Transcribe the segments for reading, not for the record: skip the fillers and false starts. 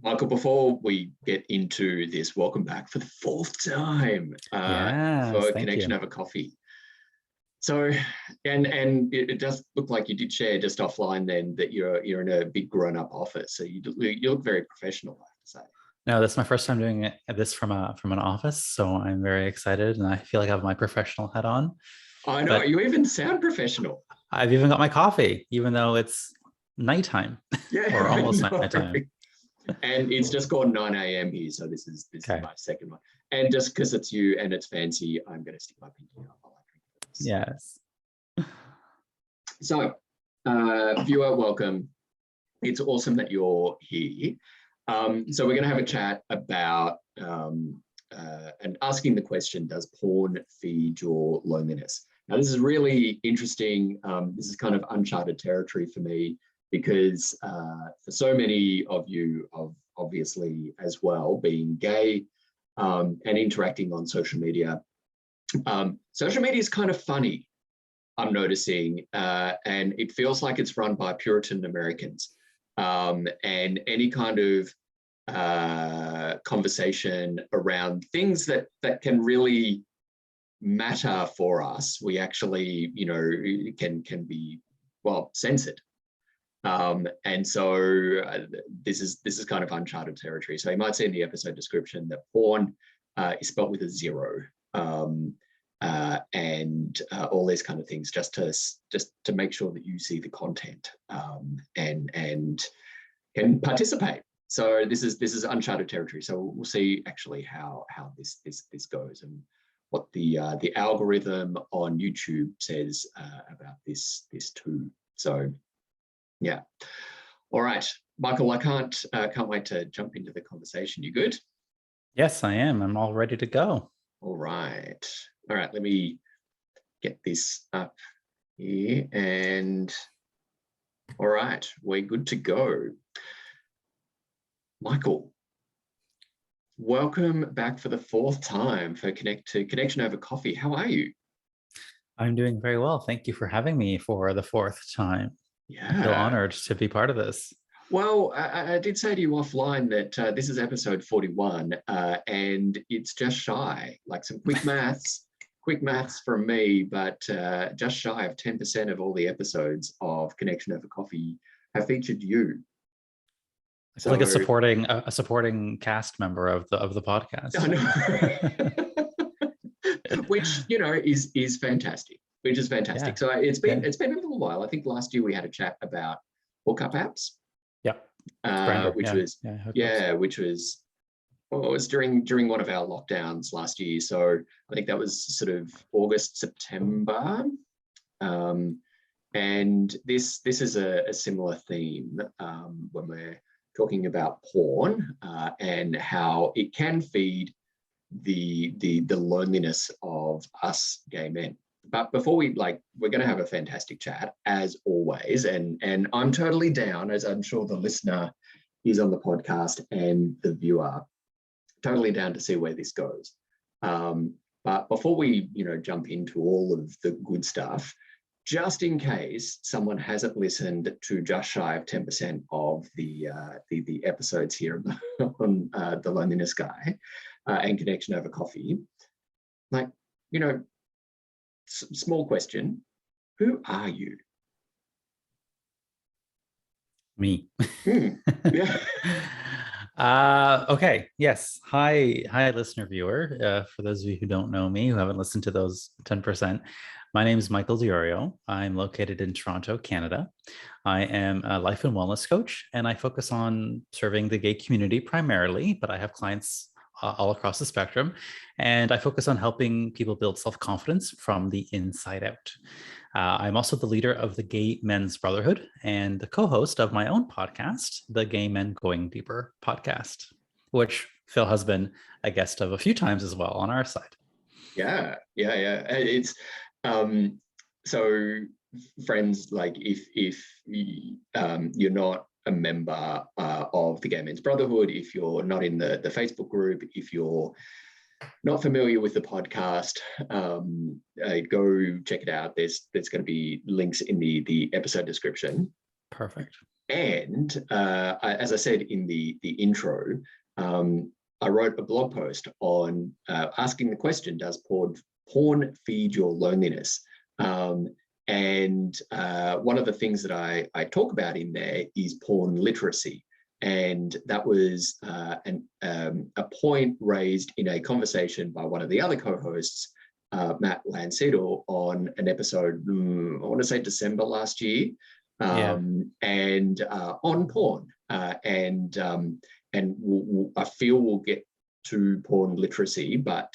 Michael, before we get into this, welcome back for the fourth time for Thank Connection you. Over Coffee. So, and it does look like you did share just offline then that you're in a big grown-up office, so you look very professional, I have to say. No, that's my first time doing this from an office, so I'm very excited, and I feel like I have my professional hat on. I know, But you even sound professional. I've even got my coffee, even though it's nighttime, Yeah, or almost nighttime. And it's just gone 9 a.m. here, so this is Okay. my second one. And just because it's you and it's fancy, I'm going to stick my pinky up while I drink this. Yes. So, viewer, welcome. It's awesome that you're here. So we're going to have a chat about and asking the question, does porn feed your loneliness? Now, this is really interesting. This is kind of uncharted territory for me because for so many of you, obviously as well, being gay and interacting on social media is kind of funny, I'm noticing, and it feels like it's run by Puritan Americans. And any kind of conversation around things that can really matter for us, we actually, can be, well, censored. And so this is kind of uncharted territory. So you might see in the episode description that porn is spelled with a 0. And all these kind of things, just to make sure that you see the content and can participate. So this is uncharted territory. So we'll see actually how this goes and what the algorithm on YouTube says about this too. So yeah, all right, Michael, I can't wait to jump into the conversation. You good? Yes, I am. I'm all ready to go. All right. Let me get this up here. And all right, we're good to go. Michael, welcome back for the fourth time for Connection Over Coffee. How are you? I'm doing very well. Thank you for having me for the fourth time. Yeah. I feel honored to be part of this. Well, I did say to you offline that this is episode 41 and it's just shy, like some quick maths. Quick maths from me, but just shy of 10% of all the episodes of Connection Over Coffee have featured you. It's like a supporting cast member of the podcast. I know. Which is fantastic. Which is fantastic. Yeah. So it's been a little while. I think last year we had a chat about hookup apps. Yeah. Which was well, it was during one of our lockdowns last year. So I think that was sort of August, September. And this is a similar theme when we're talking about porn and how it can feed the loneliness of us gay men. But before we're going to have a fantastic chat as always, and I'm totally down, as I'm sure the listener is on the podcast and the viewer, totally down to see where this goes. But before we, jump into all of the good stuff, just in case someone hasn't listened to just shy of 10% of the episodes here on The Loneliness Guy and Connection Over Coffee, small question, who are you? Me. Yeah. Okay. Yes. Hi, listener viewer. For those of you who don't know me, who haven't listened to those 10%, my name is Michael DiIorio. I'm located in Toronto, Canada. I am a life and wellness coach, and I focus on serving the gay community primarily, but I have clients all across the spectrum. And I focus on helping people build self-confidence from the inside out. I'm also the leader of the Gay Men's Brotherhood and the co-host of my own podcast, the Gay Men Going Deeper podcast, which Phil has been a guest of a few times as well on our side. Yeah. It's so friends, if you're not a member of the Gay Men's Brotherhood, if you're not in the Facebook group, if you're not familiar with the podcast, go check it out. There's going to be links in the episode description. Perfect. And as I said in the intro, I wrote a blog post on asking the question, does porn feed your loneliness? And one of the things that I talk about in there is porn literacy. And that was a point raised in a conversation by one of the other co-hosts, Matt Lancedo, on an episode, I want to say December last year, and on porn. And I feel we'll get to porn literacy, but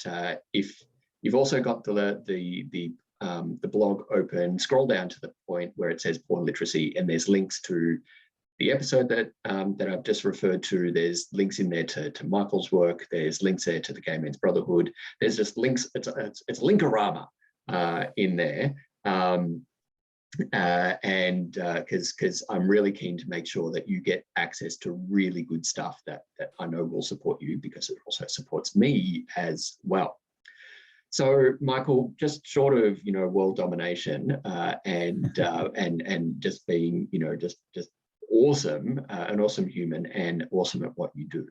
if you've also got the blog open, scroll down to the point where it says porn literacy, and there's links to the episode that I've just referred to. There's links in there to Michael's work. There's links there to the Gay Men's Brotherhood. There's just links. It's linkorama in there, and because I'm really keen to make sure that you get access to really good stuff that I know will support you, because it also supports me as well. So, Michael, just short of world domination and just being just awesome, an awesome human and awesome at what you do,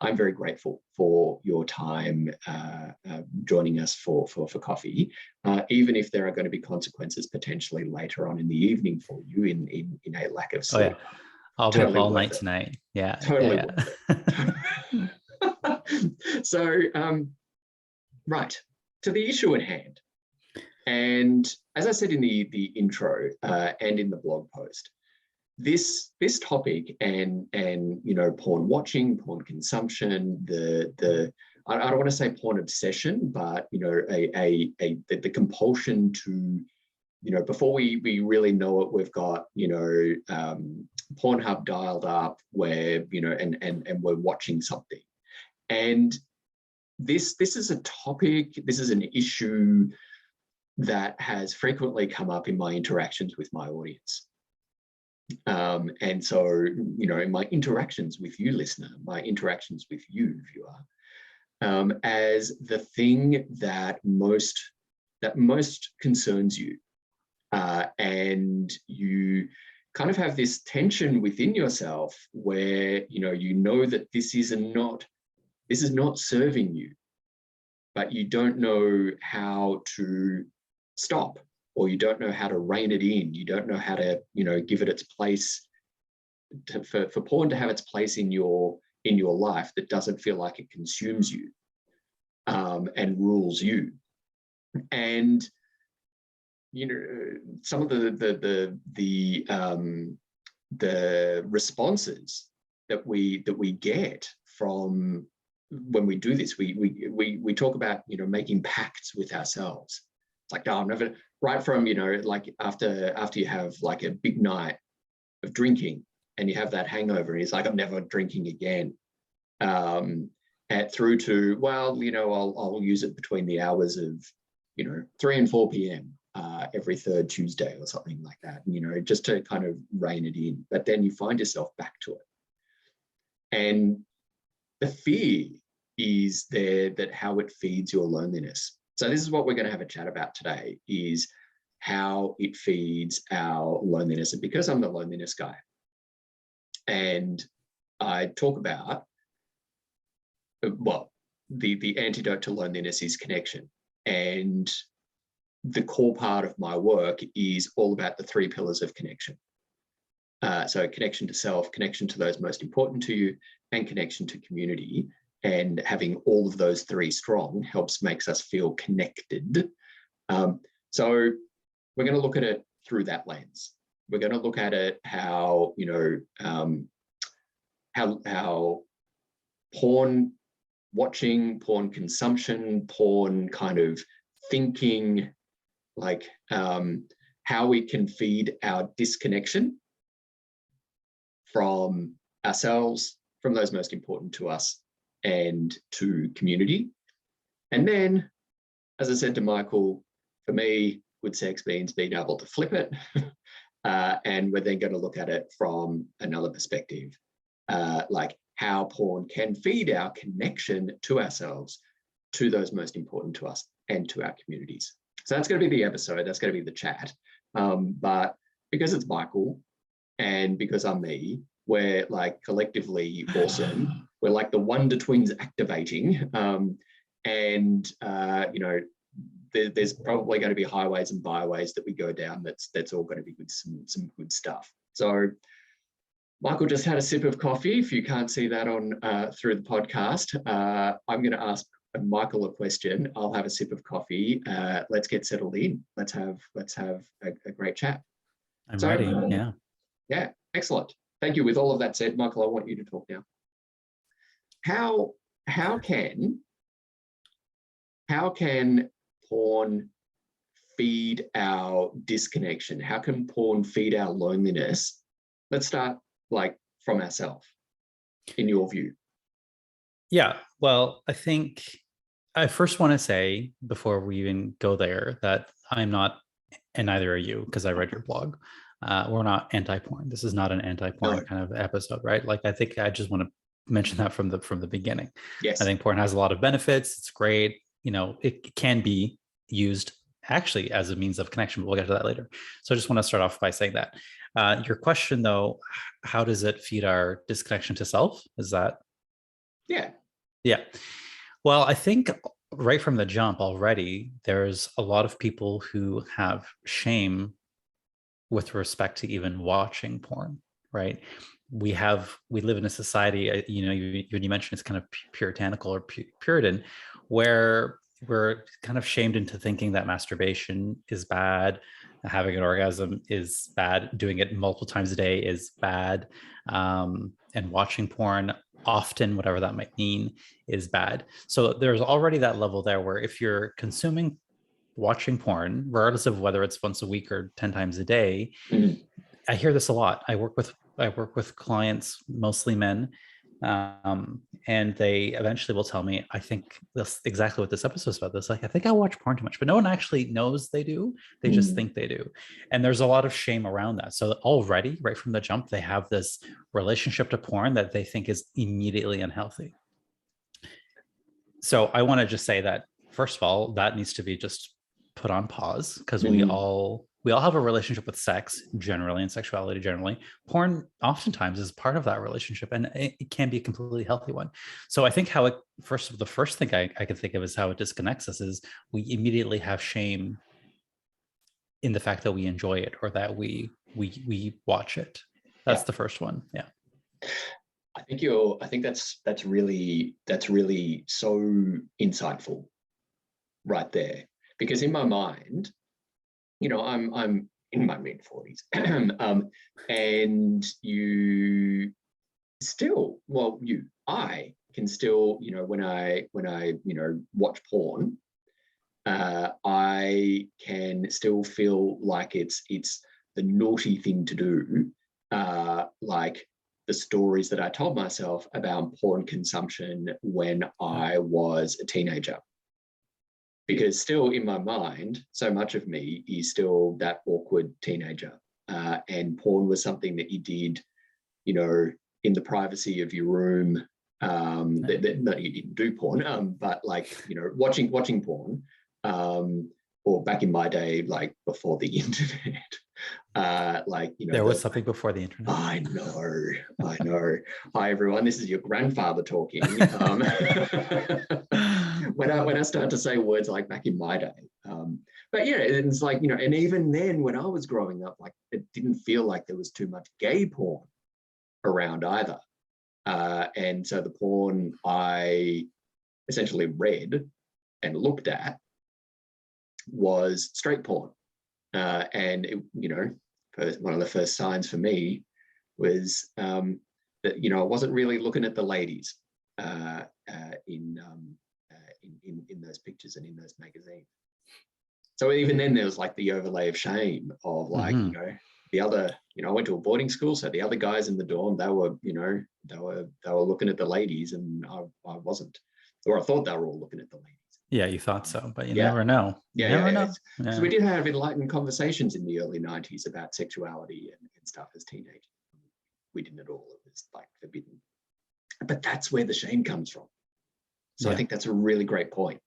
I'm very grateful for your time joining us for coffee, even if there are going to be consequences potentially later on in the evening for you in a lack of sleep. Oh, yeah. I'll be up all night tonight. Yeah. Totally. Yeah. So, right, to the issue at hand. And as I said in the intro and in the blog post, this topic and porn watching, porn consumption, I don't want to say porn obsession, but the compulsion to before we really know it, we've got Pornhub dialed up where and we're watching something. And this is a topic, this is an issue that has frequently come up in my interactions with my audience. And so, in my interactions with you, listener, my interactions with you, viewer, as the thing that most concerns you, and you kind of have this tension within yourself where that this is not serving you, but you don't know how to stop, or you don't know how to rein it in. You don't know how to, give it its place, for porn to have its place in your life that doesn't feel like it consumes you and rules you. And some of the responses that we get from when we do this, we talk about making pacts with ourselves. It's like, no, I'm never, right from like after you have like a big night of drinking and you have that hangover, and it's like, I'm never drinking again. Through to, well, I'll use it between the hours of 3 and 4 p.m. Every third Tuesday or something like that, just to kind of rein it in. But then you find yourself back to it. And the fear is there that how it feeds your loneliness. So this is what we're going to have a chat about today, is how it feeds our loneliness. And because I'm the loneliness guy, and I talk about, well, the antidote to loneliness is connection. And the core part of my work is all about the 3 pillars of connection. So connection to self, connection to those most important to you, and connection to community. And having all of those 3 strong makes us feel connected. So we're going to look at it through that lens. We're going to look at it how porn watching, porn consumption, porn kind of thinking, like how we can feed our disconnection from ourselves, from those most important to us, and to community. And then, as I said to Michael, for me, good sex means being able to flip it. And we're then going to look at it from another perspective, like how porn can feed our connection to ourselves, to those most important to us, and to our communities. So that's going to be the episode. That's going to be the chat. But because it's Michael, and because I'm me, we're like collectively awesome. We're like the Wonder Twins activating. And there's probably going to be highways and byways that we go down. That's all going to be good, some good stuff. So Michael just had a sip of coffee. If you can't see that on through the podcast, I'm going to ask Michael a question. I'll have a sip of coffee. Let's get settled in. Let's have a great chat. I'm ready. Yeah. Yeah. Excellent. Thank you. With all of that said, Michael, I want you to talk now. How can porn feed our disconnection? How can porn feed our loneliness? Let's start like from ourselves, in your view. Yeah. Well, I think I first want to say, before we even go there, that I'm not, and neither are you, because I read your blog. We're not anti-porn. This is not an anti-porn kind of episode, right? Like, I think I just want to mention that from the beginning. Yes. I think porn has a lot of benefits. It's great. It can be used actually as a means of connection, but we'll get to that later. So I just want to start off by saying that. Your question though, how does it feed our disconnection to self? Is that? Yeah. Yeah. Well, I think right from the jump already, there's a lot of people who have shame with respect to even watching porn, right? We live in a society, when you mentioned it's kind of puritanical or Puritan, where we're kind of shamed into thinking that masturbation is bad, having an orgasm is bad, doing it multiple times a day is bad, and watching porn often, whatever that might mean, is bad. So there's already that level there where if you're watching porn, regardless of whether it's once a week or 10 times a day, I hear this a lot. I work with clients, mostly men, and they eventually will tell me, I think that's exactly what this episode is about. This, like, I think I watch porn too much, but no one actually knows they do. They just think they do. And there's a lot of shame around that. So already, right from the jump, they have this relationship to porn that they think is immediately unhealthy. So I want to just say that, first of all, that needs to be just put on pause, because we all have a relationship with sex generally, and sexuality generally. Porn oftentimes is part of that relationship, and it can be a completely healthy one. So I think the first thing I can think of is how it disconnects us is we immediately have shame in the fact that we enjoy it or that we watch it. That's the first one. Yeah. I think that's really so insightful right there. Because in my mind, I'm in my mid-40s, and I can still, when I watch porn, I can still feel like it's the naughty thing to do, like the stories that I told myself about porn consumption when I was a teenager. Because still in my mind, so much of me is still that awkward teenager. And porn was something that you did, in the privacy of your room. That you didn't do porn, but like, watching porn, or back in my day, like before the internet. There was something before the internet. I know. Hi everyone, this is your grandfather talking. When I start to say words like back in my day, but yeah, it's like, and even then when I was growing up, like it didn't feel like there was too much gay porn around either, and so the porn I essentially read and looked at was straight porn, and it, one of the first signs for me was that I wasn't really looking at the ladies in those pictures and in those magazines. So even then there was like the overlay of shame of like, the other, I went to a boarding school, so the other guys in the dorm, they were looking at the ladies, and I wasn't, or I thought they were all looking at the ladies. Yeah, you thought so, but you never know. You never know. So we did have enlightened conversations in the early 90s about sexuality and stuff as teenagers. We didn't at all. It was like forbidden. But that's where the shame comes from. So I think that's a really great point.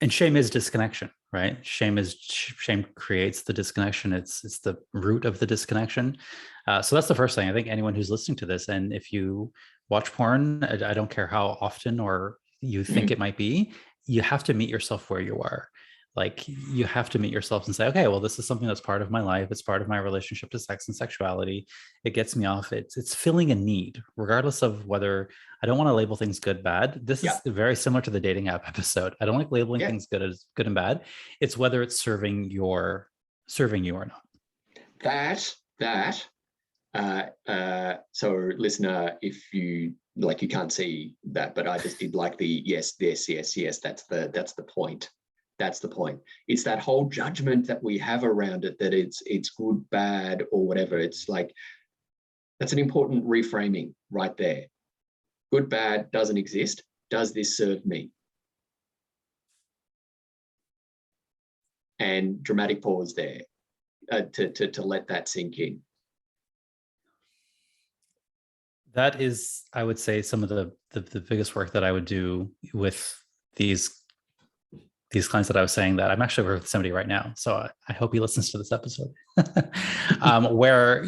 And shame is disconnection, right? Shame creates the disconnection. It's the root of the disconnection. So that's the first thing. I think anyone who's listening to this, and if you watch porn, I don't care how often or you think it might be, you have to meet yourself where you are. Like, you have to meet yourself and say, okay, well, this is something that's part of my life. It's part of my relationship to sex and sexuality. It gets me off. It's filling a need, regardless of whether, I don't want to label things good, bad. This is very similar to the dating app episode. I don't like labeling things good as good and bad. It's whether it's serving you or not. So listener, if you like, you can't see that, but I just did like the yes, this, yes. That's the point. That's the point. It's that whole judgment that we have around it, that it's good, bad, or whatever. It's like, that's an important reframing right there. Good, bad doesn't exist. Does this serve me? And dramatic pause there to let that sink in. That is, I would say, some of the biggest work that I would do with these clients that I was saying. That I'm actually working with somebody right now, so I hope he listens to this episode. Where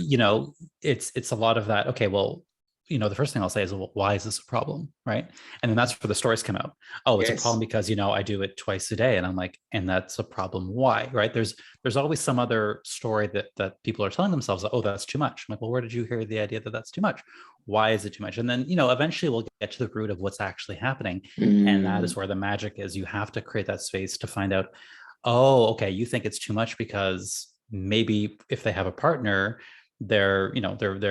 it's a lot of that. Okay, well, the first thing I'll say is, well, why is this a problem, right? And then that's where the stories come out. Oh, it's a problem because I do it twice a day, and I'm like, and that's a problem. Why, right? There's always some other story that people are telling themselves. Oh, that's too much. I'm like, well, where did you hear the idea that that's too much? Why is it too much? And then eventually we'll get to the root of what's actually happening, and that is where the magic is. You have to create that space to find out. Oh, okay, you think it's too much because maybe if they have a partner, they're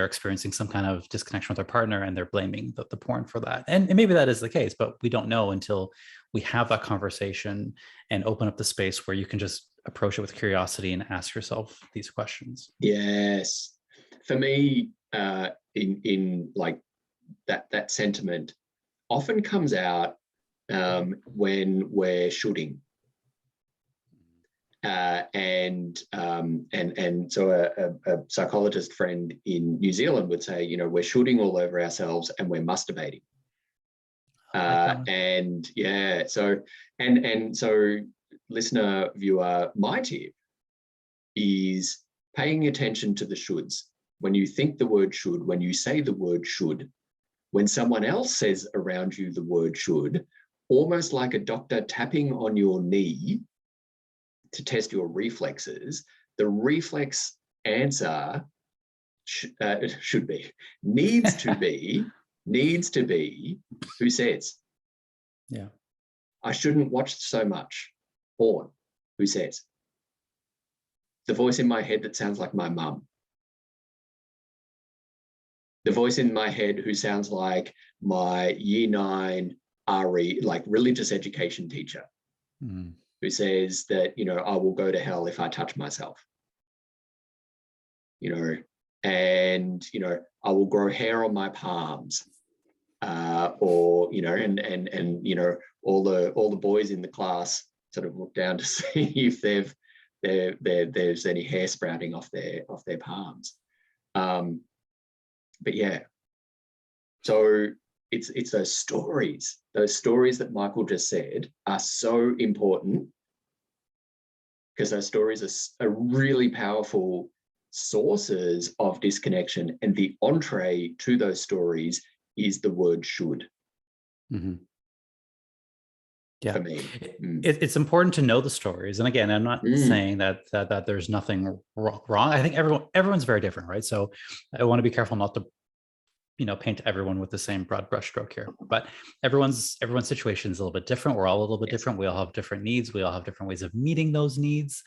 experiencing some kind of disconnection with their partner, and they're blaming the porn for that. And maybe that is the case, but we don't know until we have that conversation and open up the space where you can just approach it with curiosity and ask yourself these questions. Yes. For me, in like that sentiment often comes out when we're shooting. And so a psychologist friend in New Zealand would say, we're shooting all over ourselves and we're masturbating. So listener, viewer, my tip is paying attention to the shoulds. When you think the word should, when you say the word should, when someone else says around you the word should, almost like a doctor tapping on your knee to test your reflexes, the reflex answer needs to be, who says? Yeah. I shouldn't watch so much porn. Who says? The voice in my head that sounds like my mum. The voice in my head who sounds like my year 9 RE, like religious education teacher. Who says that, I will go to hell if I touch myself, and, I will grow hair on my palms, or, all the boys in the class sort of look down to see if there's any hair sprouting off their palms. But yeah, so it's those stories that Michael just said are so important, because those stories are really powerful sources of disconnection, and the entree to those stories is the word should. Yeah, for me. It's important to know the stories. And again, I'm not saying that there's nothing wrong. I think everyone's very different, right? So I want to be careful not to paint everyone with the same broad brushstroke here, but everyone's situation is a little bit different. We're all a little bit different. We all have different needs. We all have different ways of meeting those needs.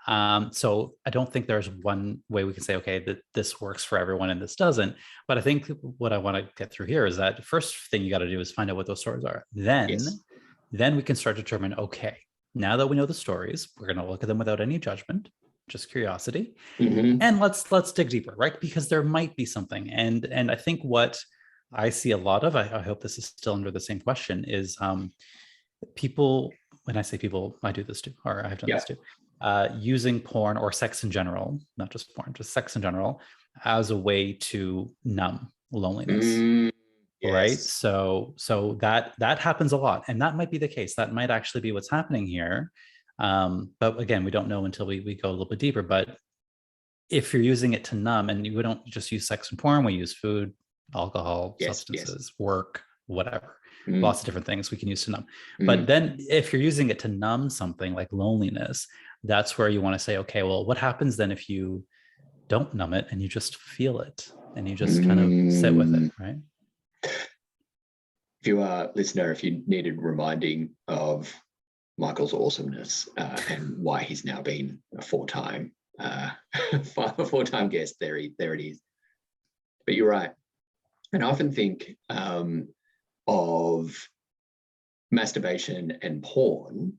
So I don't think there's one way we can say, okay, that this works for everyone and this doesn't. But I think what I want to get through here is that the first thing you got to do is find out what those stories are. Then we can start to determine, okay, now that we know the stories, we're going to look at them without any judgment, just curiosity. And let's dig deeper, right? Because there might be something. And I think what I see a lot of, I hope this is still under the same question, is people, when I say people, I do this too, or I've done this too, using porn or sex in general, not just porn, just sex in general, as a way to numb loneliness. right? Yes. So that happens a lot, and that might be the case. That might actually be what's happening here. But again, we don't know until we go a little bit deeper. But if you're using it to numb, and we don't just use sex and porn, we use food, alcohol, Yes. Yes. substances, work, whatever, Mm, lots of different things we can use to numb. But mm, then if you're using it to numb something like loneliness, that's where you want to say, okay, well, what happens then if you don't numb it and you just feel it and you just kind of sit with it, mm. right? If you are a listener, if you needed reminding of Michael's awesomeness and why he's now been a four-time guest, there it is. But you're right. And I often think of masturbation and porn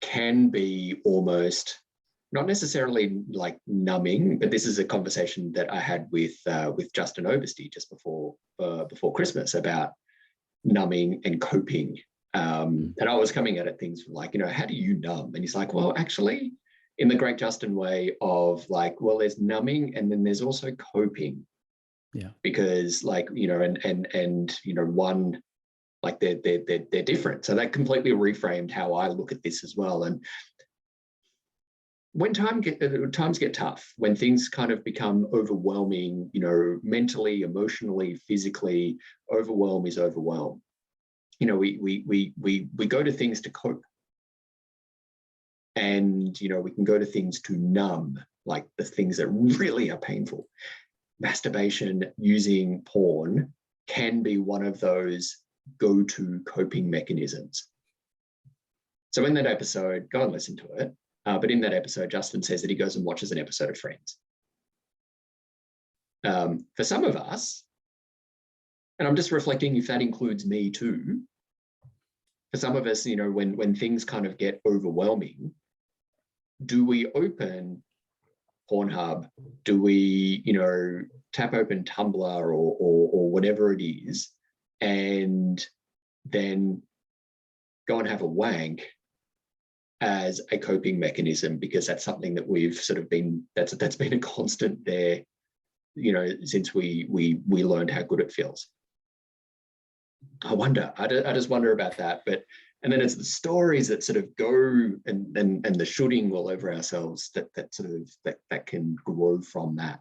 can be almost not necessarily like numbing, but this is a conversation that I had with Justin Obersty just before Christmas about numbing and coping. And I was coming at it things like, how do you numb? And he's like, well, actually, in the great Justin way of like, well, there's numbing and then there's also coping. Yeah. Because like, one, like they're different. So that completely reframed how I look at this as well. And when times get tough, when things kind of become overwhelming, mentally, emotionally, physically, overwhelm is overwhelm. We go to things to cope, and we can go to things to numb, like the things that really are painful. Masturbation, using porn can be one of those go-to coping mechanisms. So in that episode, go and listen to it. But in that episode, Justin says that he goes and watches an episode of Friends. For some of us, and I'm just reflecting if that includes me too, for some of us, when things kind of get overwhelming, do we open Pornhub? Do we, tap open Tumblr or whatever it is, and then go and have a wank as a coping mechanism, because that's something that we've sort of been, that's been a constant there, since we learned how good it feels. I just wonder about that. And then it's the stories that sort of go and the shooting all over ourselves that can grow from that.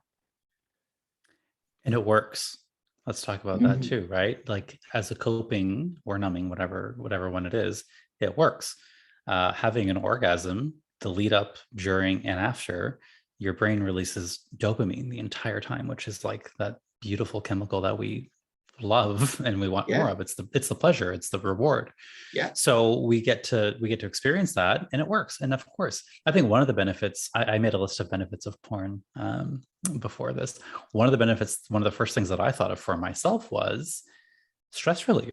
And it works. Let's talk about that too, right? Like as a coping or numbing, whatever one it is, it works. Having an orgasm, the lead up, during, and after, your brain releases dopamine the entire time, which is like that beautiful chemical that we love and we want more of. It's the pleasure, it's the reward. Yeah. So we get to experience that, and it works. And of course, I think one of the benefits, I made a list of benefits of porn before this. One of the first things that I thought of for myself was stress relief.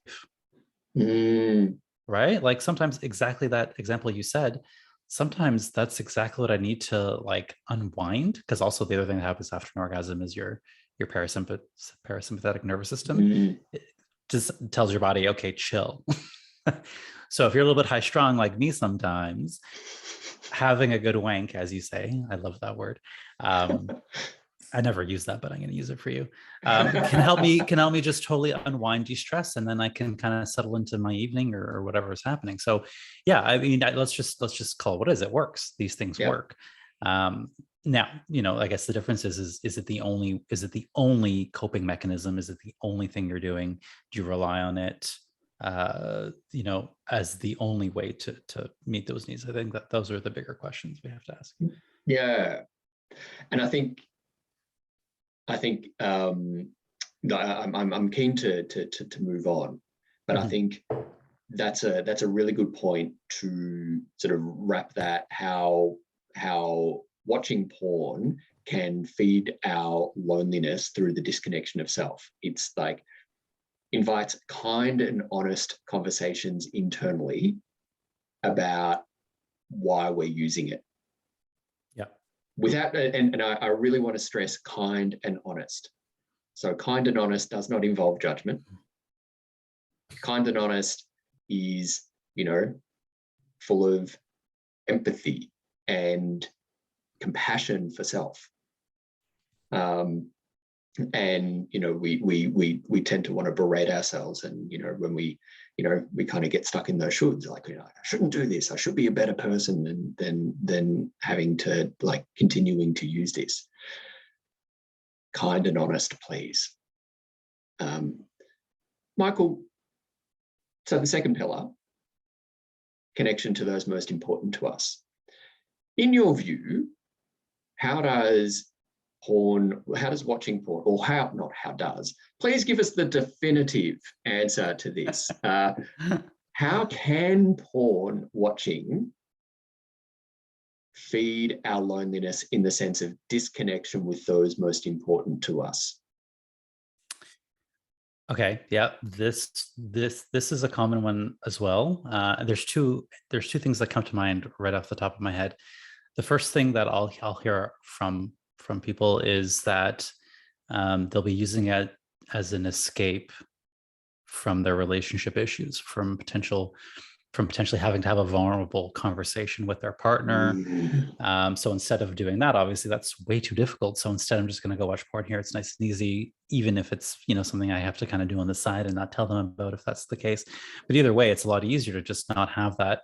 Right? Like sometimes exactly that example you said, sometimes that's exactly what I need to like unwind. Because also the other thing that happens after an orgasm is your parasympathetic nervous system it just tells your body, okay, chill. So if you're a little bit high strung like me sometimes, having a good wank, as you say, I love that word. I never use that, but I'm going to use it for you. Can help me just totally unwind, de-stress, and then I can kind of settle into my evening or whatever is happening. So, yeah, I mean, let's just call it what it is. It works. These things work. Now, I guess the difference is it the only coping mechanism? Is it the only thing you're doing? Do you rely on it, as the only way to meet those needs? I think that those are the bigger questions we have to ask. Yeah, and I think I'm keen to move on, but I think that's a really good point to sort of wrap that, how watching porn can feed our loneliness through the disconnection of self. It's like invites kind and honest conversations internally about why we're using it. Yeah. Without, and I really want to stress kind and honest. So kind and honest does not involve judgment. Kind and honest is, full of empathy and compassion for self. And, we tend to want to berate ourselves. And, when we kind of get stuck in those shoulds, like, I shouldn't do this. I should be a better person, and then having to like continuing to use this. Kind and honest, please. Michael, so the second pillar, connection to those most important to us. In your view, how does watching porn, or please give us the definitive answer to this. How can porn watching feed our loneliness in the sense of disconnection with those most important to us? Okay, yeah, this is a common one as well. There's two things that come to mind right off the top of my head. The first thing that I'll hear from people is that they'll be using it as an escape from their relationship issues, from potentially having to have a vulnerable conversation with their partner. So instead of doing that, obviously that's way too difficult. So instead, I'm just going to go watch porn here. It's nice and easy, even if it's, something I have to kind of do on the side and not tell them about if that's the case. But either way, it's a lot easier to just not have that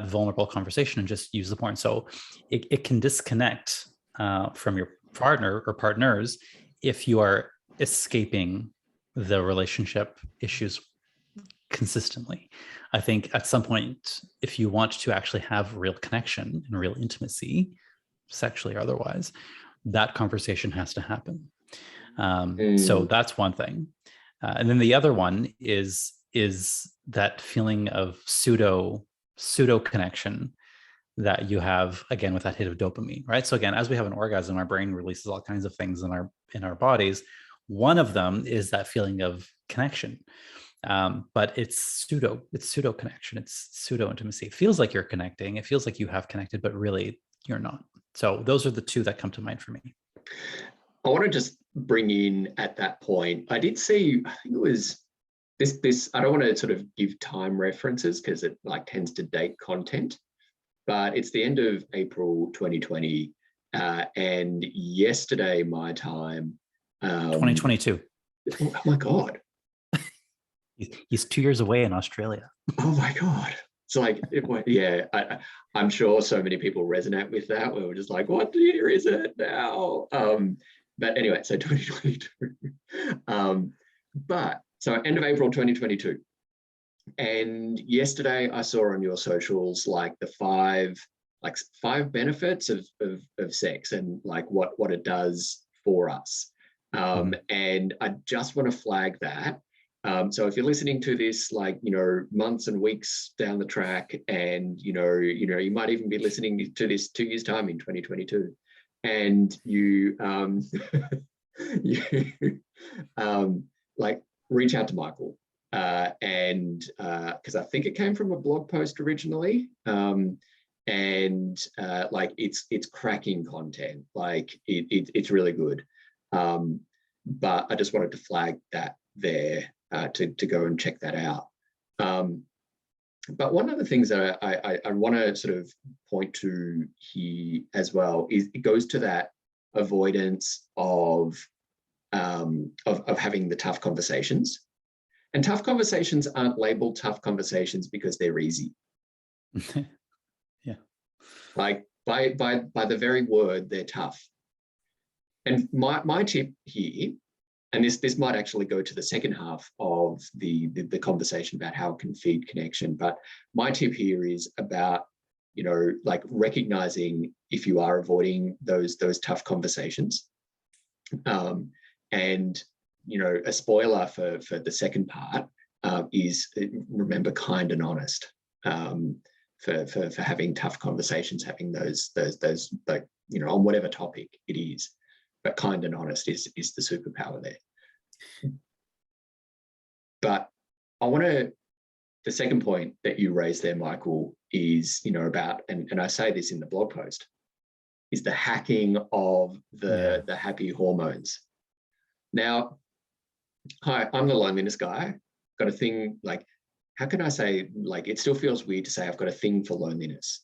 vulnerable conversation and just use the porn. So it can disconnect from your partner or partners if you are escaping the relationship issues consistently. I think at some point, if you want to actually have real connection and real intimacy, sexually or otherwise, that conversation has to happen. So that's one thing. And then the other one is that feeling of pseudo connection that you have, again, with that hit of dopamine, right? So again, as we have an orgasm, our brain releases all kinds of things in our bodies. One of them is that feeling of connection. But it's pseudo connection. It's pseudo intimacy. It feels like you're connecting. It feels like you have connected, but really you're not. So those are the two that come to mind for me. I want to just bring in at that point, I did see, I think it was this, I don't want to sort of give time references because it like tends to date content, but it's the end of April 2020. And yesterday, my time. 2022. Oh my God. He's 2 years away in Australia. Oh my God. It's like, yeah, I'm sure so many people resonate with that. We're just like, what year is it now? But anyway, so 2022. But so end of April 2022. And yesterday I saw on your socials like the five benefits of sex and like what it does for us. And I just want to flag that. So if you're listening to this, like, months and weeks down the track, and, you might even be listening to this 2 years time in 2022, and you, like reach out to Michael, and because I think it came from a blog post originally, and like it's cracking content, like it's really good. But I just wanted to flag that there. To go and check that out. But one of the things that I want to sort of point to here as well is it goes to that avoidance of having the tough conversations. And tough conversations aren't labeled tough conversations because they're easy. Yeah. Like by the very word, they're tough. And my tip here, and this might actually go to the second half of the conversation about how it can feed connection. But my tip here is about, like recognizing if you are avoiding those tough conversations. And, a spoiler for the second part is remember kind and honest for having tough conversations, having those like, on whatever topic it is. But kind and honest is the superpower there. But I want to, the second point that you raised there, Michael, is, about, and I say this in the blog post, is the hacking of the happy hormones. Now, hi, I'm the loneliness guy. Got a thing, like, how can I say, like, it still feels weird to say I've got a thing for loneliness,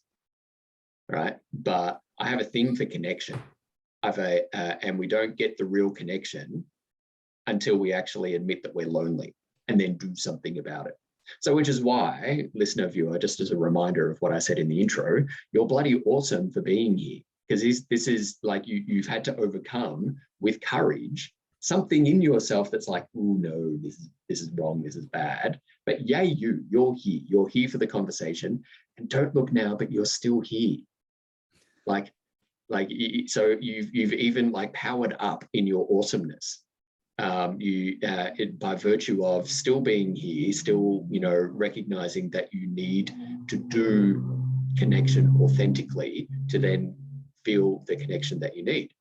right? But I have a thing for connection. and we don't get the real connection until we actually admit that we're lonely and then do something about it. So, which is why, listener, viewer, just as a reminder of what I said in the intro, you're bloody awesome for being here, because this is like you've had to overcome with courage something in yourself that's like, oh no, this is wrong, this is bad. But yay, you're here. You're here for the conversation, and don't look now, but you're still here. So you've even like powered up in your awesomeness. By virtue of still being here, still, recognizing that you need to do connection authentically to then feel the connection that you need.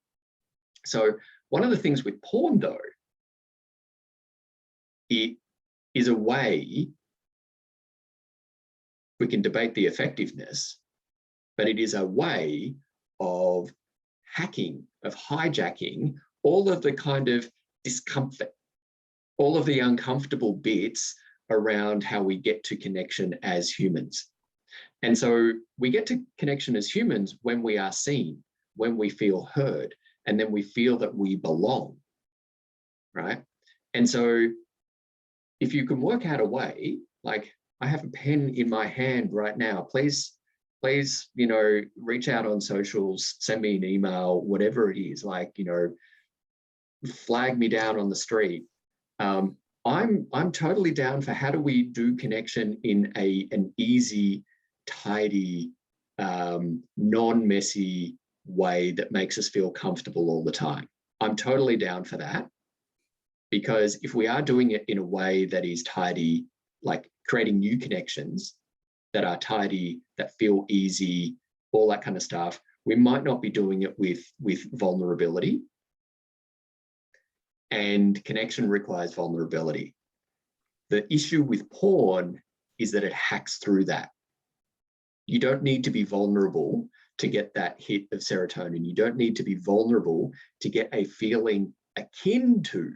So one of the things with porn, though, it is a way, we can debate the effectiveness, but it is a way of hacking, of hijacking all of the kind of discomfort, all of the uncomfortable bits around how we get to connection as humans. And so we get to connection as humans when we are seen, when we feel heard, and then we feel that we belong, right? And so if you can work out a way, like I have a pen in my hand right now, please, reach out on socials, send me an email, whatever it is, flag me down on the street. I'm totally down for how do we do connection in an easy, tidy, non-messy way that makes us feel comfortable all the time. I'm totally down for that, because if we are doing it in a way that is tidy, like creating new connections that are tidy, that feel easy, all that kind of stuff, we might not be doing it with vulnerability. And connection requires vulnerability. The issue with porn is that it hacks through that. You don't need to be vulnerable to get that hit of serotonin. You don't need to be vulnerable to get a feeling akin to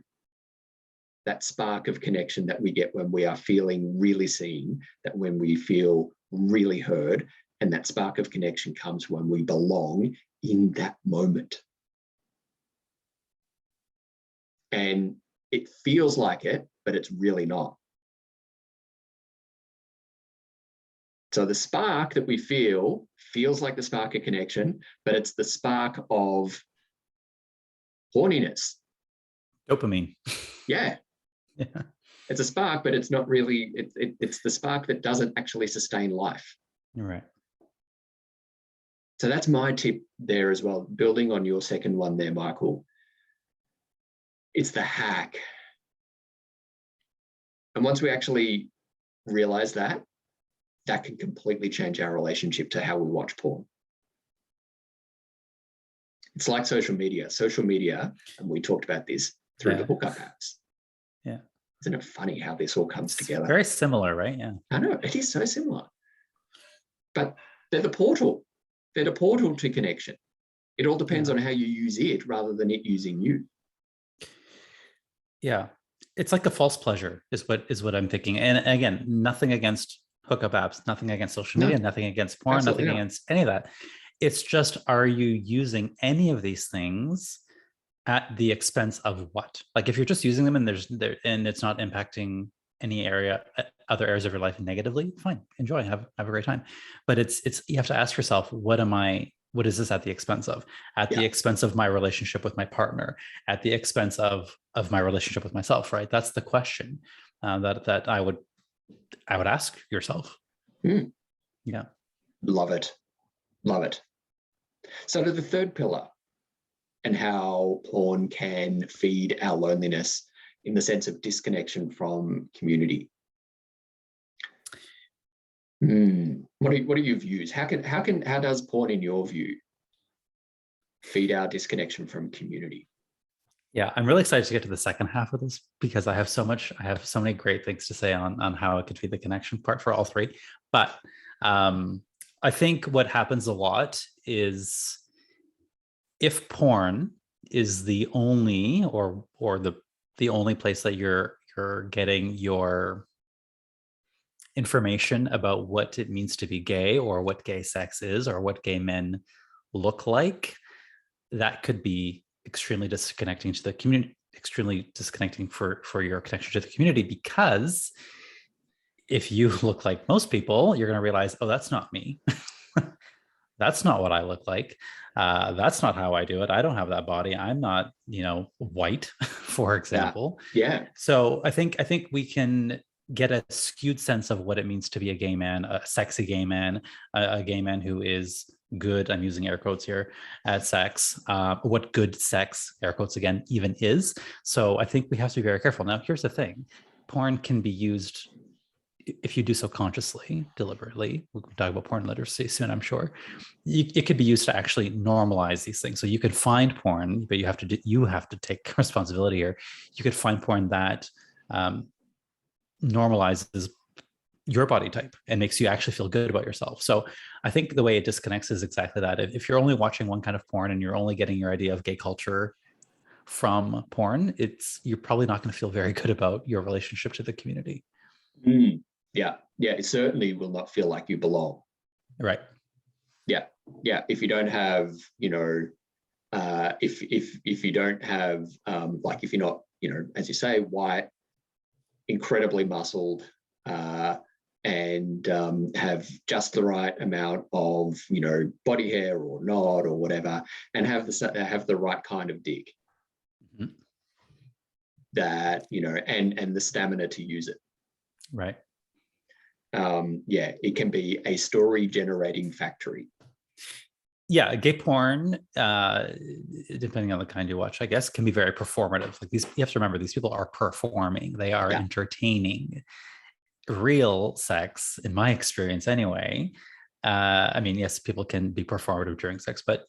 that spark of connection that we get when we are feeling really seen, that when we feel really heard, and that spark of connection comes when we belong in that moment. And it feels like it, but it's really not. So the spark that we feel feels like the spark of connection, but it's the spark of horniness. Dopamine. Yeah. Yeah. It's a spark, but it's not really, it's the spark that doesn't actually sustain life. You're right. So that's my tip there as well, building on your second one there, Michael. It's the hack. And once we actually realize that can completely change our relationship to how we watch porn. It's like social media. Social media, and we talked about this through the hookup apps. Yeah. Isn't it funny how this all comes together? Very similar, right? Yeah. I know, it is so similar. But they're the portal. They're the portal to connection. It all depends on how you use it rather than it using you. Yeah. It's like a false pleasure is what I'm thinking. And again, nothing against hookup apps, nothing against social media, nothing against porn, nothing against any of that. It's just, are you using any of these things at the expense of what? Like if you're just using them and it's not impacting any other areas of your life negatively, fine, enjoy, have a great time. But it's you have to ask yourself, what is this at the expense of? At the expense of my relationship with my partner, at the expense of my relationship with myself, right? That's the question that I would ask yourself. Yeah. Love it. So to the third pillar, and how porn can feed our loneliness in the sense of disconnection from community. What are your views? How does porn, in your view, feed our disconnection from community? Yeah, I'm really excited to get to the second half of this because I have so many great things to say on how it could feed the connection part for all three. But I think what happens a lot is, if porn is the only or the only place that you're getting your information about what it means to be gay or what gay sex is or what gay men look like, that could be extremely disconnecting to the community, extremely disconnecting for your connection to the community, because if you look like most people, you're going to realize, oh, that's not me. That's not what I look like. That's not how I do it. I don't have that body. I'm not, white, for example. Yeah. So I think we can get a skewed sense of what it means to be a gay man, a sexy gay man, a gay man who is good, I'm using air quotes here, at sex, what good sex, air quotes again, even is. So I think we have to be very careful. Now, here's the thing. Porn can be used, if you do so consciously, deliberately. We'll talk about porn literacy soon, I'm sure. It could be used to actually normalize these things. So you could find porn, but you have to take responsibility here. You could find porn that normalizes your body type and makes you actually feel good about yourself. So I think the way it disconnects is exactly that. If you're only watching one kind of porn and you're only getting your idea of gay culture from porn, you're probably not going to feel very good about your relationship to the community. Yeah. It certainly will not feel like you belong. Right. Yeah. If you don't have, if you don't have, if you're not, as you say, white, incredibly muscled, and have just the right amount of, body hair or not or whatever, and have the right kind of dick, that, and the stamina to use it. Right. It can be a story generating factory. Yeah, gay porn, depending on the kind you watch, I guess, can be very performative. Like you have to remember, these people are performing, they are entertaining. Real sex, in my experience anyway, yes, people can be performative during sex, but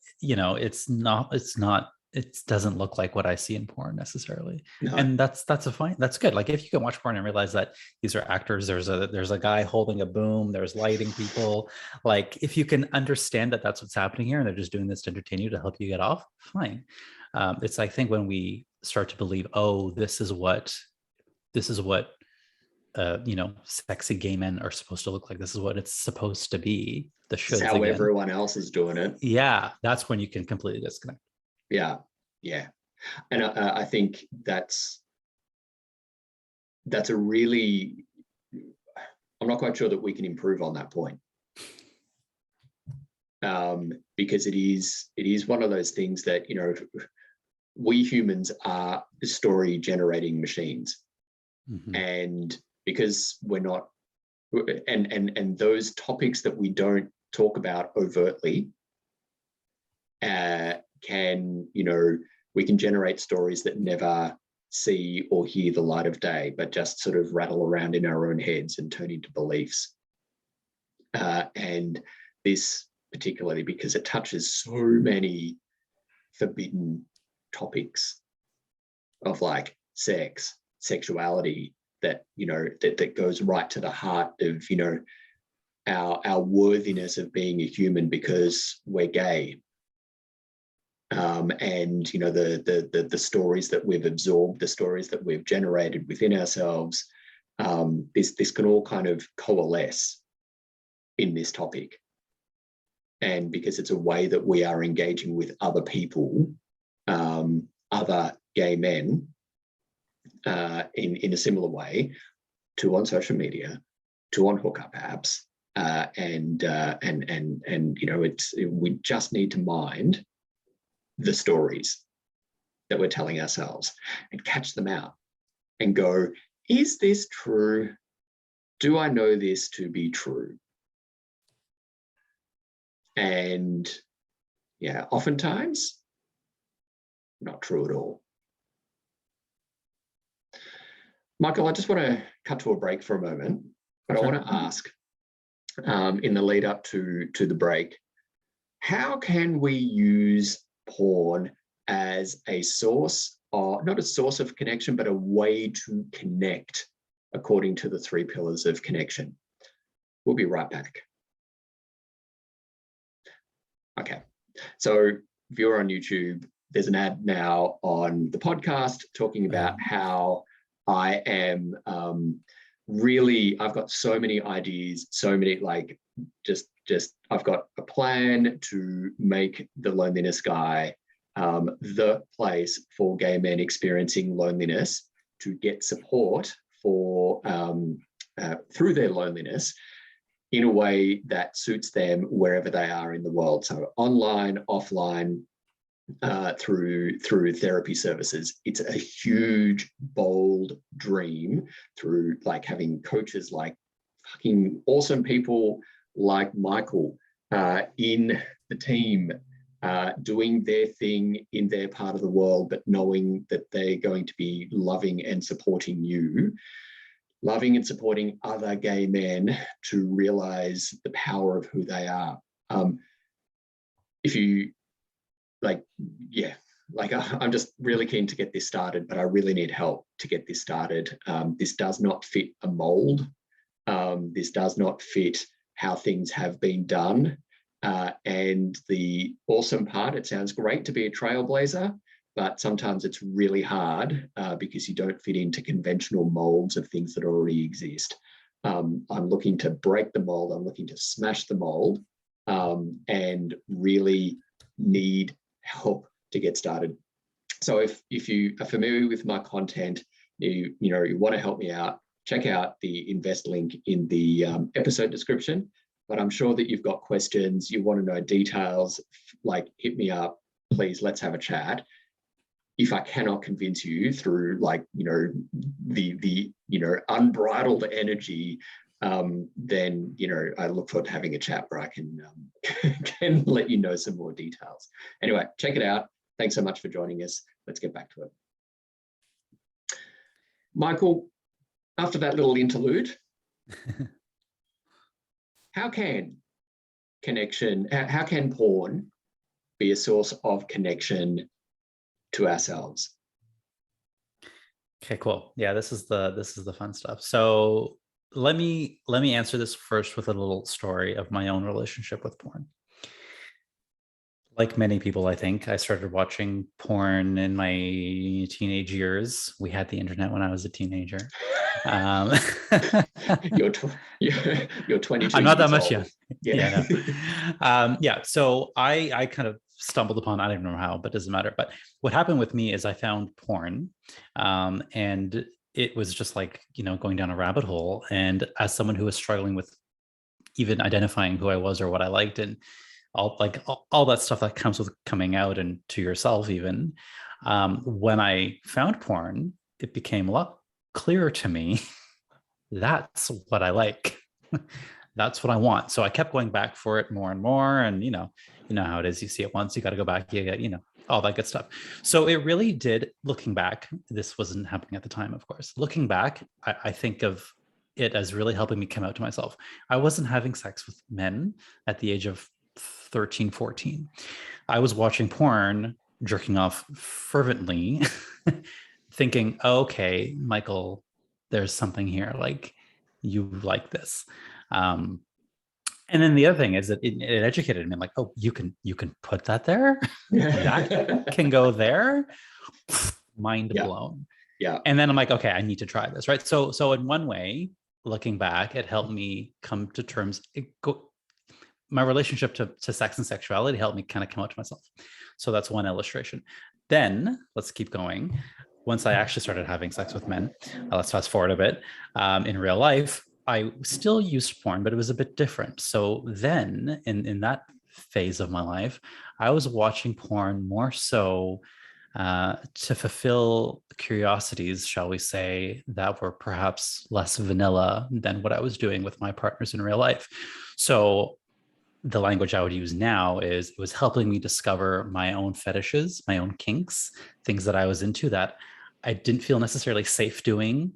it doesn't look like what I see in porn necessarily. No. And that's good. Like, if you can watch porn and realize that these are actors, there's a guy holding a boom, there's lighting people, like, if you can understand that that's what's happening here and they're just doing this to entertain you, to help you get off, fine. It's, I think, when we start to believe, oh, this is what sexy gay men are supposed to look like, this is what it's supposed to be, the shoulds, how again, everyone else is doing it. Yeah, that's when you can completely disconnect. Yeah. And I think that's a really, I'm not quite sure that we can improve on that point, because it is one of those things that, we humans are story generating machines. And because we're not, and those topics that we don't talk about overtly, we can generate stories that never see or hear the light of day, but just sort of rattle around in our own heads and turn into beliefs. And this particularly because it touches so many forbidden topics of, like, sex, sexuality, that that goes right to the heart of our worthiness of being a human because we're gay, and the stories that we've absorbed, the stories that we've generated within ourselves. This can all kind of coalesce in this topic, and because it's a way that we are engaging with other people, other gay men, in a similar way, to on social media, to on hookup apps, and we just need to mind the stories that we're telling ourselves and catch them out and go, is this true? Do I know this to be true? And oftentimes not true at all. Michael, I just want to cut to a break for a moment, but okay. I want to ask, in the lead up to the break, how can we use porn as a source, or not a source of connection, but a way to connect according to the 3 pillars of connection? We'll be right back. Okay, so if you're on YouTube, there's an ad now on the podcast talking about how I am I've got so many ideas, so many, like, just I've got a plan to make the loneliness guy the place for gay men experiencing loneliness to get support for through their loneliness in a way that suits them wherever they are in the world. So online, offline, through therapy services. It's a huge, bold dream through like having coaches like fucking awesome people like Michael in the team, doing their thing in their part of the world, but knowing that they're going to be loving and supporting you, loving and supporting other gay men to realize the power of who they are. If you I'm just really keen to get this started, but I really need help to get this started. This does not fit a mold. This does not fit how things have been done. And the awesome part, it sounds great to be a trailblazer, but sometimes it's really hard because you don't fit into conventional molds of things that already exist. I'm looking to break the mold. I'm looking to smash the mold and really need help to get started. So if you are familiar with my content, you want to help me out, check out the invest link in the episode description. But I'm sure that you've got questions, you want to know details, like hit me up, please, let's have a chat. If I cannot convince you through the unbridled energy, then I look forward to having a chat where I can let you know some more details. Anyway, check it out. Thanks so much for joining us. Let's get back to it. Michael, after that little interlude, how can porn be a source of connection to ourselves? Okay, cool. Yeah, this is the fun stuff. So let me answer this first with a little story of my own relationship with porn. Like many people, I think, I started watching porn in my teenage years. We had the internet when I was a teenager. You're 22. I'm not that much young. Yeah. Yeah. So I kind of stumbled upon, I don't know how, but it doesn't matter. But what happened with me is I found porn, and it was just like, going down a rabbit hole. And as someone who was struggling with even identifying who I was or what I liked, and all that stuff that comes with coming out and to yourself, even when I found porn, it became a lot clearer to me. That's what I like. That's what I want. So I kept going back for it more and more. And you know how it is. You see it once, you got to go back. You get, all that good stuff. So it really did. Looking back, this wasn't happening at the time, of course. Looking back, I think of it as really helping me come out to myself. I wasn't having sex with men at the age of 13, 14. I was watching porn, jerking off fervently, thinking, okay, Michael, there's something here. Like, you like this. And then the other thing is that it educated me, like, oh, you can put that there. That can go there. Mind blown. Yeah. And then I'm like, okay, I need to try this, right? So in one way, looking back, it helped me come to terms. My relationship to sex and sexuality helped me kind of come out to myself. So that's one illustration. Then let's keep going. Once I actually started having sex with men, let's fast forward a bit. In real life, I still used porn, but it was a bit different. So then in that phase of my life, I was watching porn more so to fulfill curiosities, shall we say, that were perhaps less vanilla than what I was doing with my partners in real life. So the language I would use now is it was helping me discover my own fetishes, my own kinks, things that I was into that I didn't feel necessarily safe doing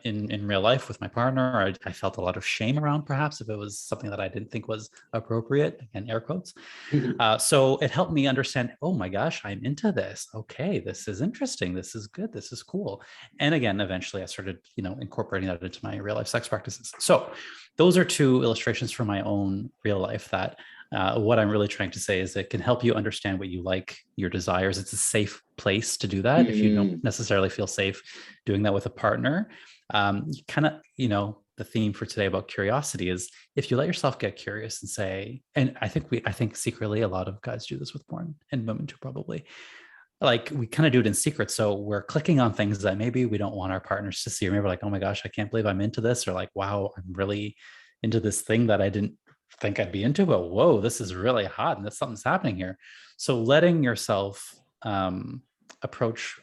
in real life with my partner. Or I felt a lot of shame around, perhaps, if it was something that I didn't think was appropriate, again, air quotes. So it helped me understand, oh my gosh, I'm into this. Okay, this is interesting. This is good. This is cool. And again, eventually I started, incorporating that into my real life sex practices. So those are two illustrations from my own real life that what I'm really trying to say is it can help you understand what you like, your desires. It's a safe place to do that. If you don't necessarily feel safe doing that with a partner, you kind of, the theme for today about curiosity is if you let yourself get curious and say, and I think secretly a lot of guys do this with porn, and women too probably, like we kind of do it in secret. So we're clicking on things that maybe we don't want our partners to see, or maybe we're like, oh my gosh, I can't believe I'm into this, or like, wow, I'm really into this thing that I didn't think I'd be into, but whoa, this is really hot and something's happening here. So letting yourself approach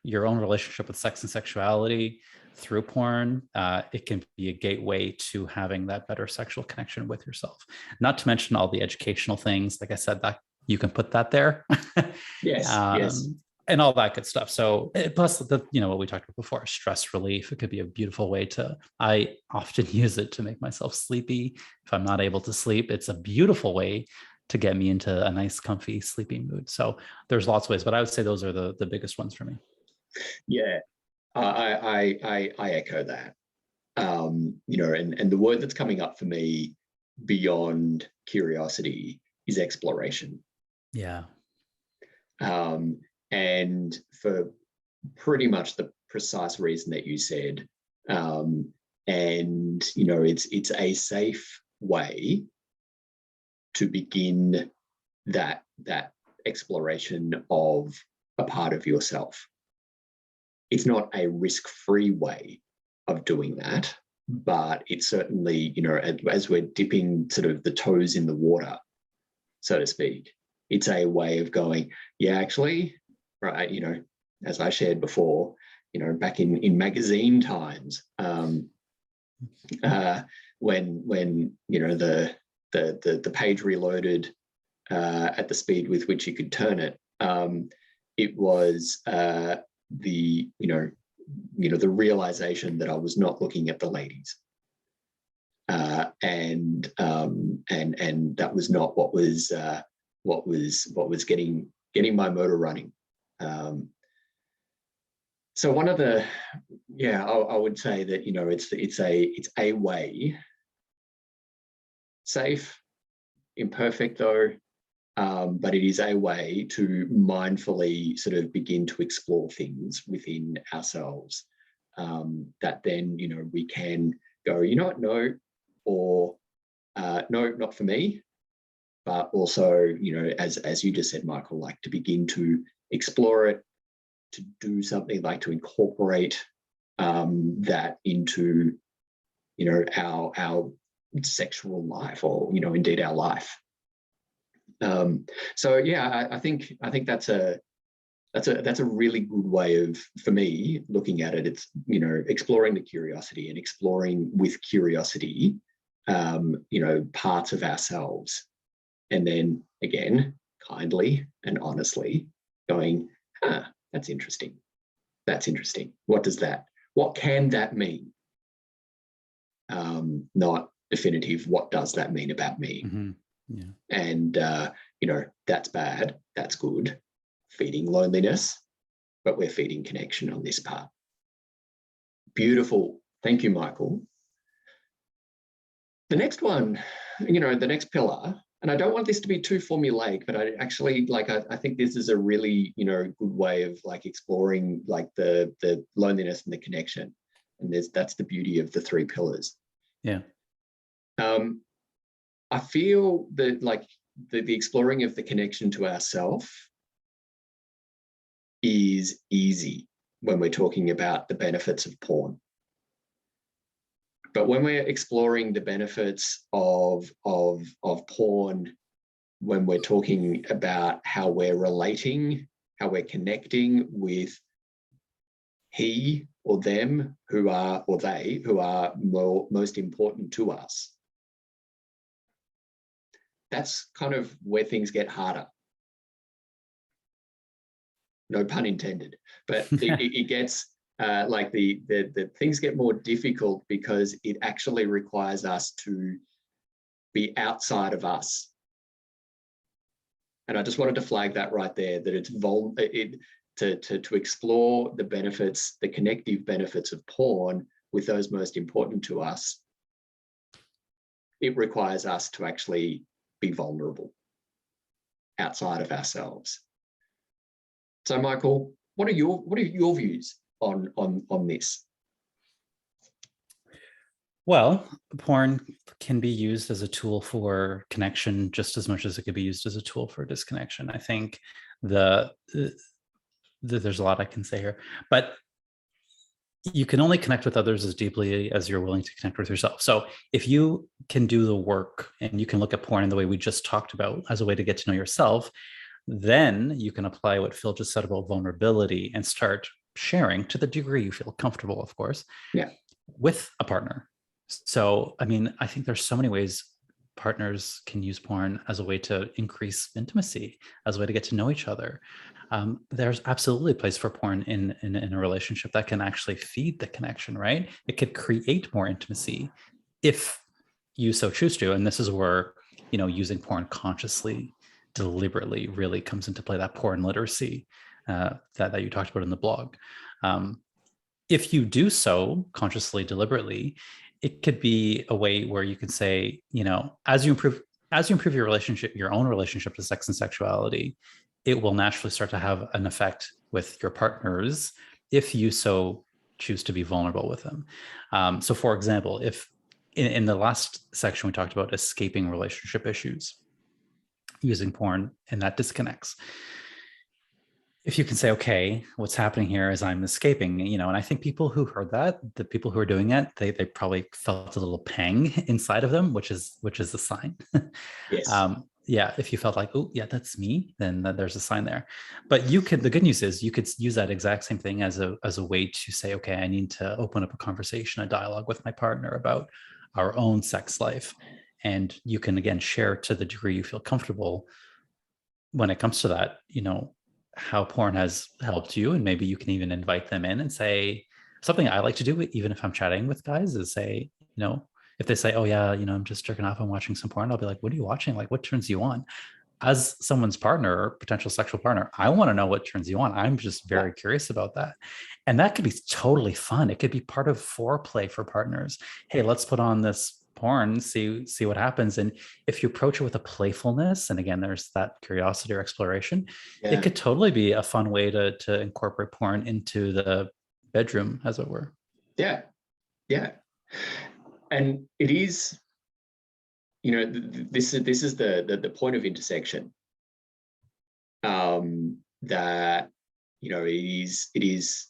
your own relationship with sex and sexuality through porn, it can be a gateway to having that better sexual connection with yourself. Not to mention all the educational things, like I said, that you can put that there. Yes, yes. And all that good stuff. So plus what we talked about before, stress relief. It could be a beautiful way I often use it to make myself sleepy. If I'm not able to sleep, it's a beautiful way to get me into a nice, comfy sleeping mood. So there's lots of ways, but I would say those are the biggest ones for me. Yeah, I echo that. And the word that's coming up for me beyond curiosity is exploration. Yeah. And for pretty much the precise reason that you said, it's a safe way to begin that exploration of a part of yourself. It's not a risk-free way of doing that, but it's certainly, as we're dipping sort of the toes in the water, so to speak, it's a way of going, yeah, actually, right, as I shared before, back in magazine times, when the page reloaded at the speed with which you could turn it, it was the realization that I was not looking at the ladies, and that was not what was getting my motor running. So one of the, I would say that it's a way, safe, imperfect though, but it is a way to mindfully sort of begin to explore things within ourselves, that then we can go, no, or no, not for me. But also, as you just said, Michael, like to begin to explore it, to do something like to incorporate that into, our sexual life, or indeed our life. So yeah, I think that's a really good way of, for me, looking at it. It's exploring the curiosity and exploring with curiosity, parts of ourselves, and then again, kindly and honestly going, that's interesting. That's interesting. What can that mean? Not definitive. What does that mean about me? Mm-hmm. Yeah. And, that's bad. That's good. Feeding loneliness, but we're feeding connection on this part. Beautiful. Thank you, Michael. The next one, the next pillar, and I don't want this to be too formulaic, but I actually I think this is a really, good way of exploring the loneliness and the connection. And that's the beauty of the 3 pillars. Yeah. I feel that the exploring of the connection to ourself is easy when we're talking about the benefits of porn. But when we're exploring the benefits of porn, when we're talking about how we're relating, how we're connecting with he or them who are most important to us, that's kind of where things get harder. No pun intended, but it gets the things get more difficult because it actually requires us to be outside of us. And I just wanted to flag that right there, that it's to explore the benefits, the connective benefits of porn with those most important to us. It requires us to actually be vulnerable outside of ourselves. So, Michael, what are your views on this? Well, porn can be used as a tool for connection just as much as it could be used as a tool for disconnection. I think there's a lot I can say here, but you can only connect with others as deeply as you're willing to connect with yourself. So if you can do the work and you can look at porn in the way we just talked about as a way to get to know yourself, then you can apply what Phil just said about vulnerability and start sharing to the degree you feel comfortable, of course, Yeah. with a partner. So, I mean, I think there's so many ways partners can use porn as a way to increase intimacy, as a way to get to know each other. There's absolutely a place for porn in a relationship that can actually feed the connection, right? It could create more intimacy if you so choose to. And this is where, using porn consciously, deliberately really comes into play, that porn literacy that you talked about in the blog. If you do so consciously, deliberately, it could be a way where you can say, as you improve your own relationship to sex and sexuality, it will naturally start to have an effect with your partners if you so choose to be vulnerable with them. So for example, if in the last section, we talked about escaping relationship issues using porn, and that disconnects. If you can say, okay, what's happening here is I'm escaping, and I think people who heard that, the people who are doing it, they probably felt a little pang inside of them, which is a sign. Yes. Yeah, if you felt like, oh yeah, that's me, then there's a sign there. But the good news is you could use that exact same thing as a way to say, okay, I need to open up a conversation, a dialogue with my partner about our own sex life. And you can, again, share to the degree you feel comfortable when it comes to that, how porn has helped you. And maybe you can even invite them in and say, something I like to do, even if I'm chatting with guys, is say, if they say, oh yeah, I'm just jerking off and watching some porn, I'll be like, what are you watching? Like, what turns you on? As someone's partner or potential sexual partner, I want to know what turns you on. I'm just very curious about that. And that could be totally fun. It could be part of foreplay for partners. Hey, let's put on this porn, see what happens. And if you approach it with a playfulness, and again, there's that curiosity or exploration, it could totally be a fun way to incorporate porn into the bedroom, as it were. Yeah. And it is, this is the point of intersection. That it is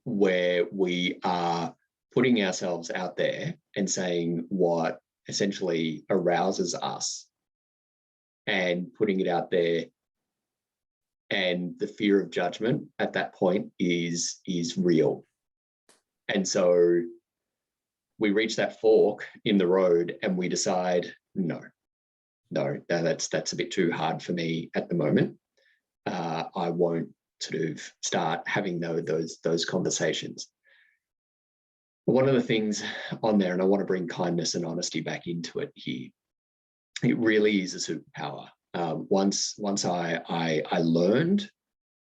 where we are putting ourselves out there and saying what essentially arouses us and putting it out there, and the fear of judgment at that point is real. And so we reach that fork in the road and we decide, no, that's a bit too hard for me at the moment. I won't sort of start having those conversations. One of the things on there, and I want to bring kindness and honesty back into it here, it really is a superpower. Once I learned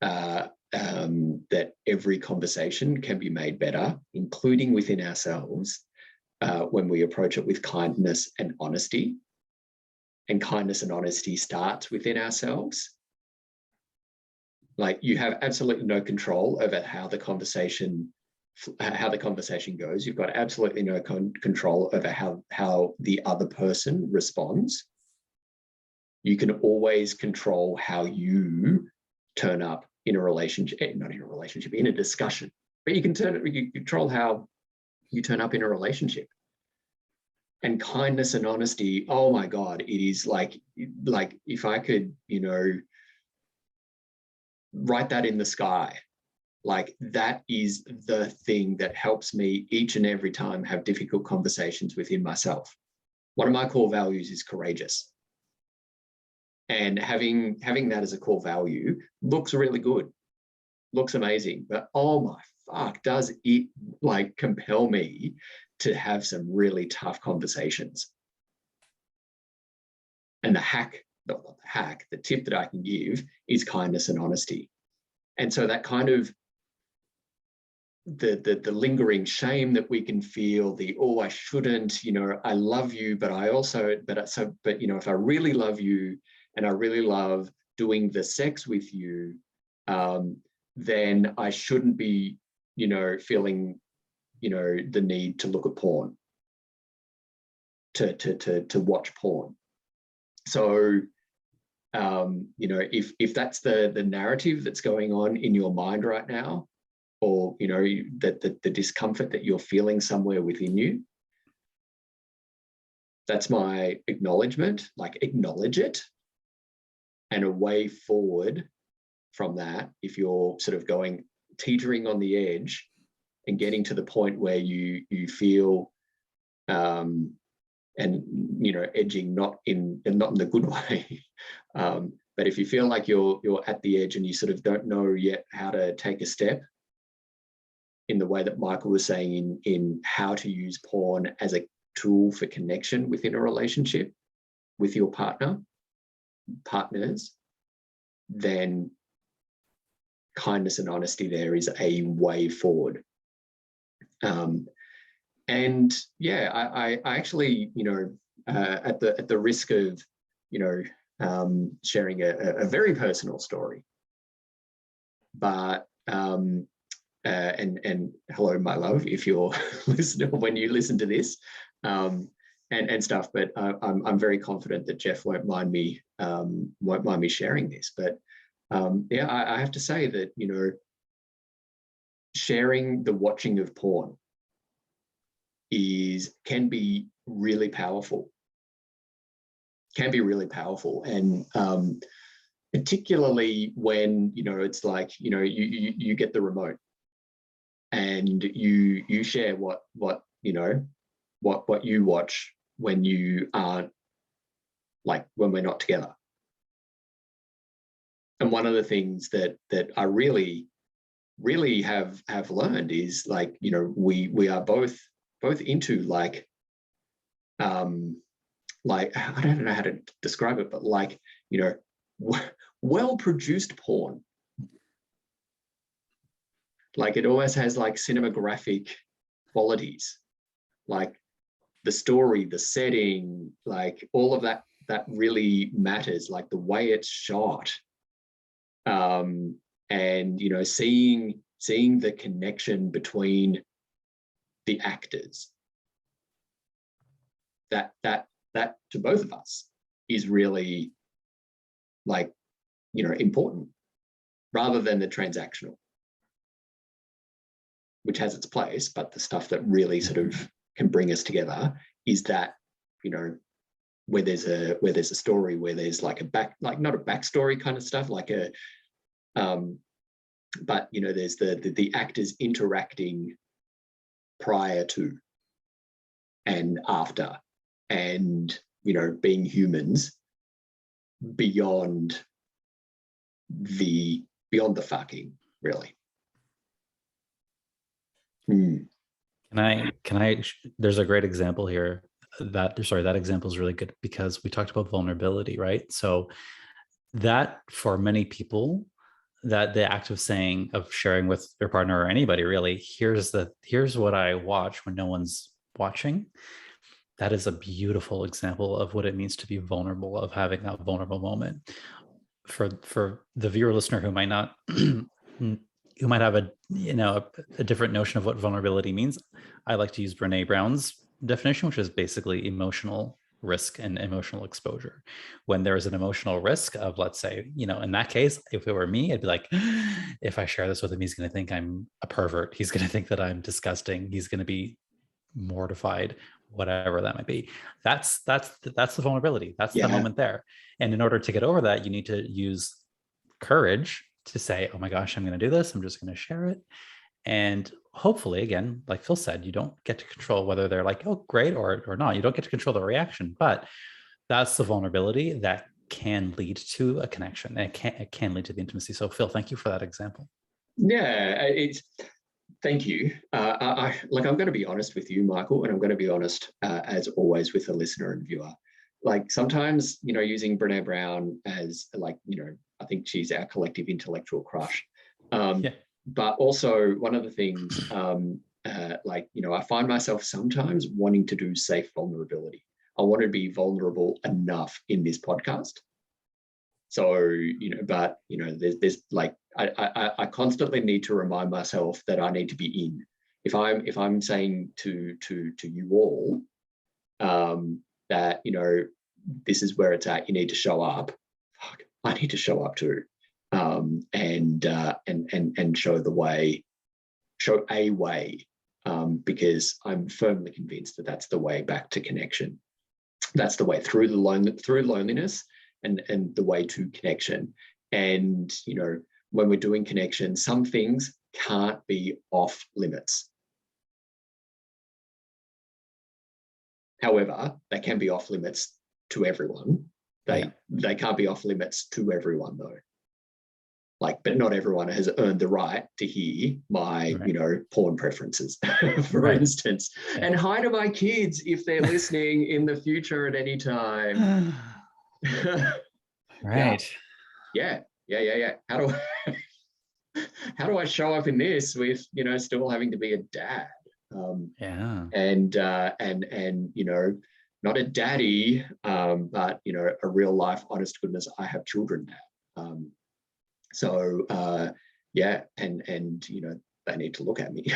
that every conversation can be made better, including within ourselves, when we approach it with kindness and honesty. And kindness and honesty starts within ourselves. Like, you have absolutely no control over how the conversation goes. You've got absolutely no control over how the other person responds. You can always control how you turn up in a relationship, not in a relationship, in a discussion. But you can control how you turn up in a relationship. And kindness and honesty, oh my God, it is like if I could, write that in the sky, like that is the thing that helps me each and every time have difficult conversations within myself. One of my core values is courageous. And having that as a core value looks really good, looks amazing, but oh my fuck, does it like compel me to have some really tough conversations. And the tip that I can give is kindness and honesty. And so that kind of the lingering shame that we can feel, I shouldn't, I love you, but if I really love you and I really love doing the sex with you, then I shouldn't be, feeling, the need to look at porn. to watch porn. So, you know, if that's the narrative that's going on in your mind right now, or, you know, the discomfort that you're feeling somewhere within you, that's my acknowledgement. Like, acknowledge it. And a way forward from that, if you're sort of teetering on the edge and getting to the point where you feel, and, you know, edging not in the good way, but if you feel like you're at the edge and you sort of don't know yet how to take a step, in the way that Michael was saying, in how to use porn as a tool for connection within a relationship with your partners, then kindness and honesty there is a way forward. And yeah, I actually, you know, at the risk of, you know, sharing a very personal story, but and hello, my love, if you're listening, when you listen to this, and stuff. But I'm very confident that Jeff won't mind me sharing this. But yeah, I have to say that, you know, sharing the watching of porn can be really powerful. And particularly when, you know, it's like, you know, you get the remote and you share what you know, what you watch when you aren't, like, when we're not together. And one of the things that I really have learned is, like, you know, we are both into, like I don't know how to describe it, but, like, you know, well-produced porn. Like, it always has, like, cinematographic qualities, like the story, the setting, like all of that really matters, like the way it's shot. And, you know, seeing the connection between the actors, that to both of us is really, like, you know, important, rather than the transactional, which has its place, but the stuff that really sort of can bring us together is that, you know, where there's a story, where there's like not a backstory kind of stuff, like a but, you know, there's the actors interacting prior to and after, and, you know, being humans beyond the fucking, really. Can I, there's a great example here that example is really good, because we talked about vulnerability, right? So that, for many people, that the act of sharing with their partner, or anybody really, here's what I watch when no one's watching. That is a beautiful example of what it means to be vulnerable, of having that vulnerable moment. For the viewer listener who might not, who might have a different notion of what vulnerability means, I like to use Brené Brown's definition, which is basically emotional risk and emotional exposure. When there's an emotional risk of, let's say, you know, in that case, if it were me, I'd be like, if I share this with him, he's going to think I'm a pervert. He's going to think that I'm disgusting. He's going to be mortified, whatever that might be. That's the vulnerability. That's the moment there. And in order to get over that, you need to use courage to say, oh my gosh, I'm going to do this. I'm just going to share it. And hopefully, again, like Phil said, you don't get to control whether they're like, oh, great, or not. You don't get to control the reaction, but that's the vulnerability that can lead to a connection. And it can lead to the intimacy. So Phil, thank you for that example. Yeah, thank you. I'm going to be honest with you, Michael, and I'm going to be honest, as always, with the listener and viewer. Like, sometimes, you know, using Brené Brown as, like, you know, I think she's our collective intellectual crush. But also, one of the things, like, you know, I find myself sometimes wanting to do safe vulnerability. I want to be vulnerable enough in this podcast. So, you know, but, you know, there's like, I constantly need to remind myself that I need to be in. If I'm saying to you all, that, you know, this is where it's at. You need to show up. Fuck, I need to show up too, and show the way, show a way, because I'm firmly convinced that that's the way back to connection. That's the way through loneliness, and the way to connection. And, you know, when we're doing connection, some things can't be off limits. However, they can be off limits to everyone. They can't be off limits to everyone though. Like, but not everyone has earned the right to hear my, you know, porn preferences, for instance. Yeah. And hi to my kids if they're listening in the future at any time. Right. Yeah. How do I show up in this with, you know, still having to be a dad? And you know, not a daddy, but, you know, a real life, honest goodness, I have children now. Yeah, and you know, they need to look at me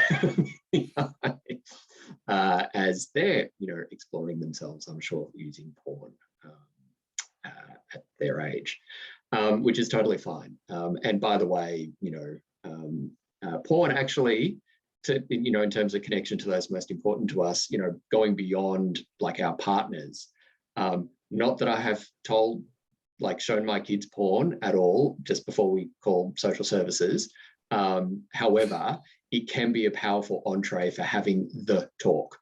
as they're, you know, exploring themselves, I'm sure, using porn at their age, which is totally fine. And by the way, you know, porn actually, you know, in terms of connection to those most important to us, you know, going beyond like our partners, not that I have shown my kids porn at all just before we call social services. However, it can be a powerful entree for having the talk.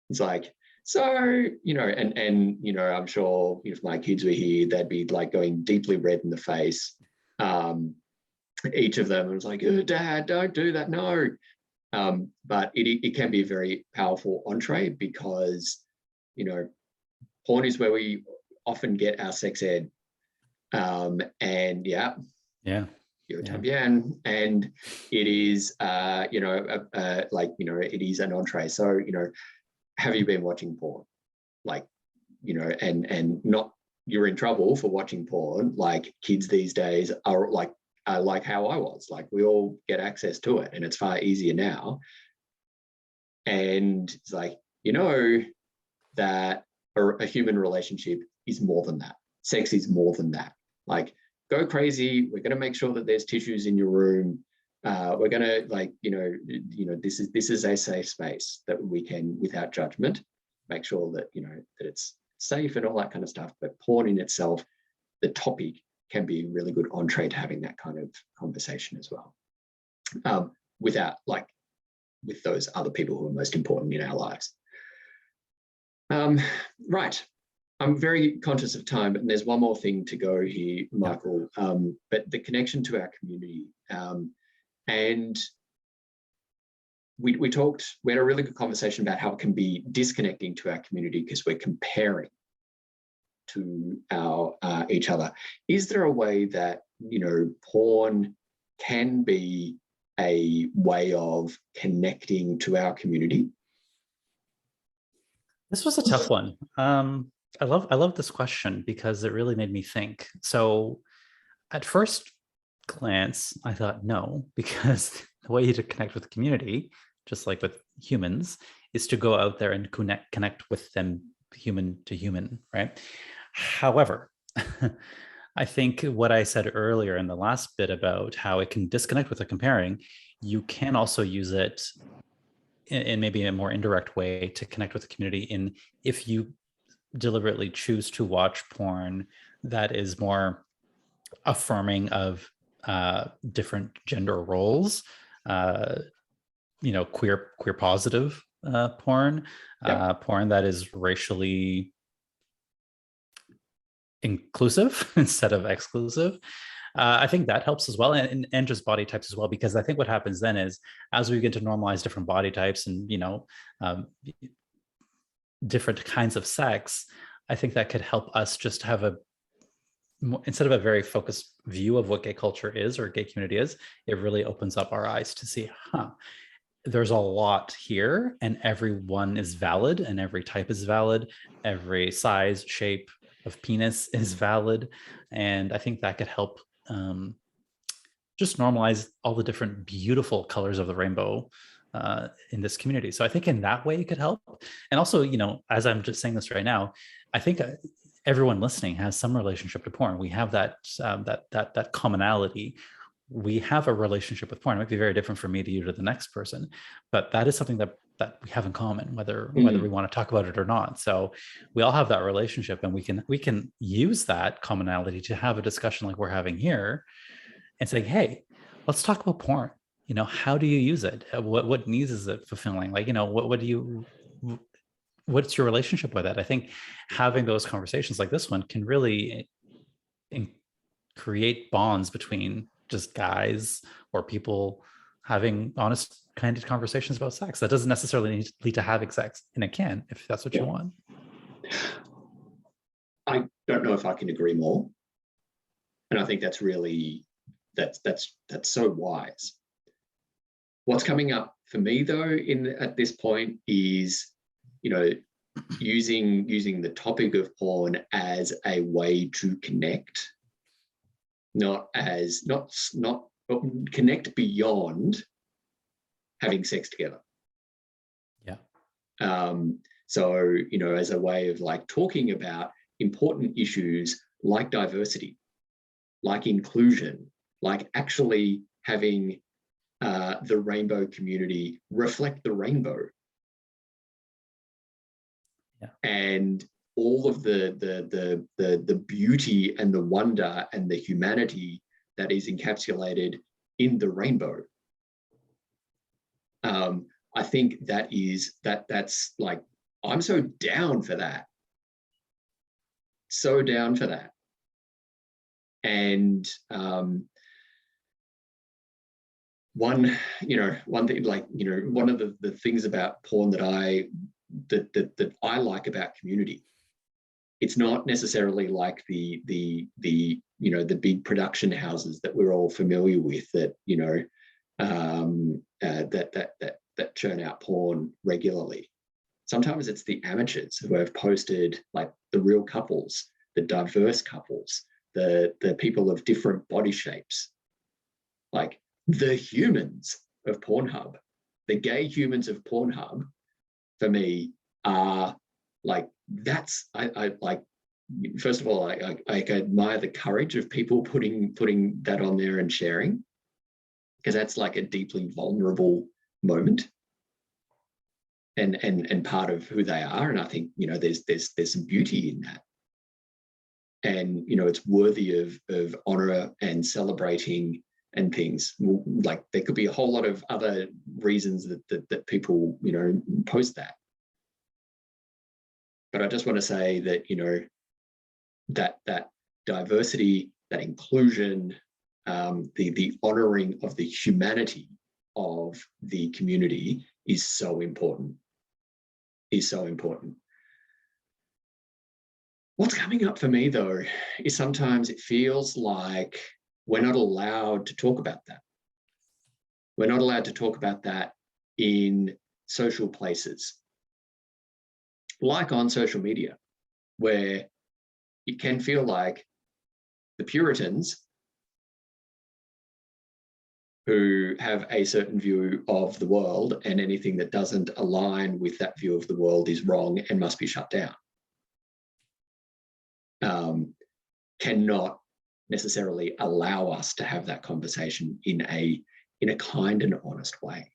It's like, so, you know, and you know, I'm sure if my kids were here, they'd be like going deeply red in the face. Each of them was like, oh, Dad, don't do that, no. But it can be a very powerful entree because, you know, porn is where we often get our sex ed. And you're también, and it is, you know, like, you know, it is an entree. So, you know, have you been watching porn? Like, you know, and not you're in trouble for watching porn. Like, kids these days are like how I was. Like, we all get access to it, and it's far easier now. And it's like, you know, that a human relationship is more than that. Sex is more than that. Like, go crazy. We're going to make sure that there's tissues in your room. We're going to, like, you know, this is a safe space that we can, without judgment, make sure that, you know, that it's safe and all that kind of stuff. But porn in itself, the topic, can be a really good entree to having that kind of conversation as well. Without, like, with those other people who are most important in our lives. Right. I'm very conscious of time, and there's one more thing to go here, Michael, but the connection to our community. And we had a really good conversation about how it can be disconnecting to our community because we're comparing to our each other. Is there a way that, you know, porn can be a way of connecting to our community? This was a tough one. I love this question because it really made me think. So at first glance, I thought no, because the way to connect with the community, just like with humans, is to go out there and connect with them human to human, right? However, I think what I said earlier in the last bit about how it can disconnect with the comparing, you can also use it in maybe a more indirect way to connect with the community in if you deliberately choose to watch porn that is more affirming of different gender roles, you know, queer positive porn, porn that is racially inclusive instead of exclusive. I think that helps as well, and just body types as well, because I think what happens then is as we begin to normalize different body types and, you know, different kinds of sex, I think that could help us just have instead of a very focused view of what gay culture is or gay community is, it really opens up our eyes to see, there's a lot here, and everyone is valid, and every type is valid, every size, shape of penis is valid. And I think that could help just normalize all the different beautiful colors of the rainbow in this community. So I think in that way it could help. And also, as I'm just saying this right now, I think everyone listening has some relationship to porn. We have that commonality. We have a relationship with porn. It might be very different from me to you to the next person, but that is something that we have in common, whether we want to talk about it or not. So we all have that relationship, and we can use that commonality to have a discussion like we're having here, and say, hey, let's talk about porn. How do you use it? What needs is it fulfilling? Like, what's your relationship with it? I think having those conversations like this one can really create bonds between just guys or people having honest, candid conversations about sex. That doesn't necessarily lead to having sex, and it can if that's what you want. I don't know if I can agree more, and I think that's really that's so wise. What's coming up for me though at this point is, using the topic of porn as a way to connect, not connect beyond having sex together. Yeah. So, as a way of like talking about important issues like diversity, like inclusion, like actually having the rainbow community reflect the rainbow. Yeah. And all of the beauty and the wonder and the humanity that is encapsulated in the rainbow. I think that's like, I'm so down for that. So down for that. And one thing, like, one of the things about porn that I like about community, it's not necessarily like the big production houses that we're all familiar with that that churn out porn regularly. Sometimes it's the amateurs who have posted like the real couples, the diverse couples, the people of different body shapes, like the humans of Pornhub, the gay humans of Pornhub. For me, are like, that's I like. First of all, I admire the courage of people putting that on there and sharing, because that's like a deeply vulnerable moment, and part of who they are. And I think there's some beauty in that, and it's worthy of honor and celebrating and things. Like, there could be a whole lot of other reasons that people post that. But I just want to say that that diversity, that inclusion, the honoring of the humanity of the community is so important. What's coming up for me though is sometimes it feels like we're not allowed to talk about that. We're not allowed to talk about that in social places, like on social media, where it can feel like the Puritans, who have a certain view of the world, and anything that doesn't align with that view of the world is wrong and must be shut down, cannot necessarily allow us to have that conversation in a kind and honest way,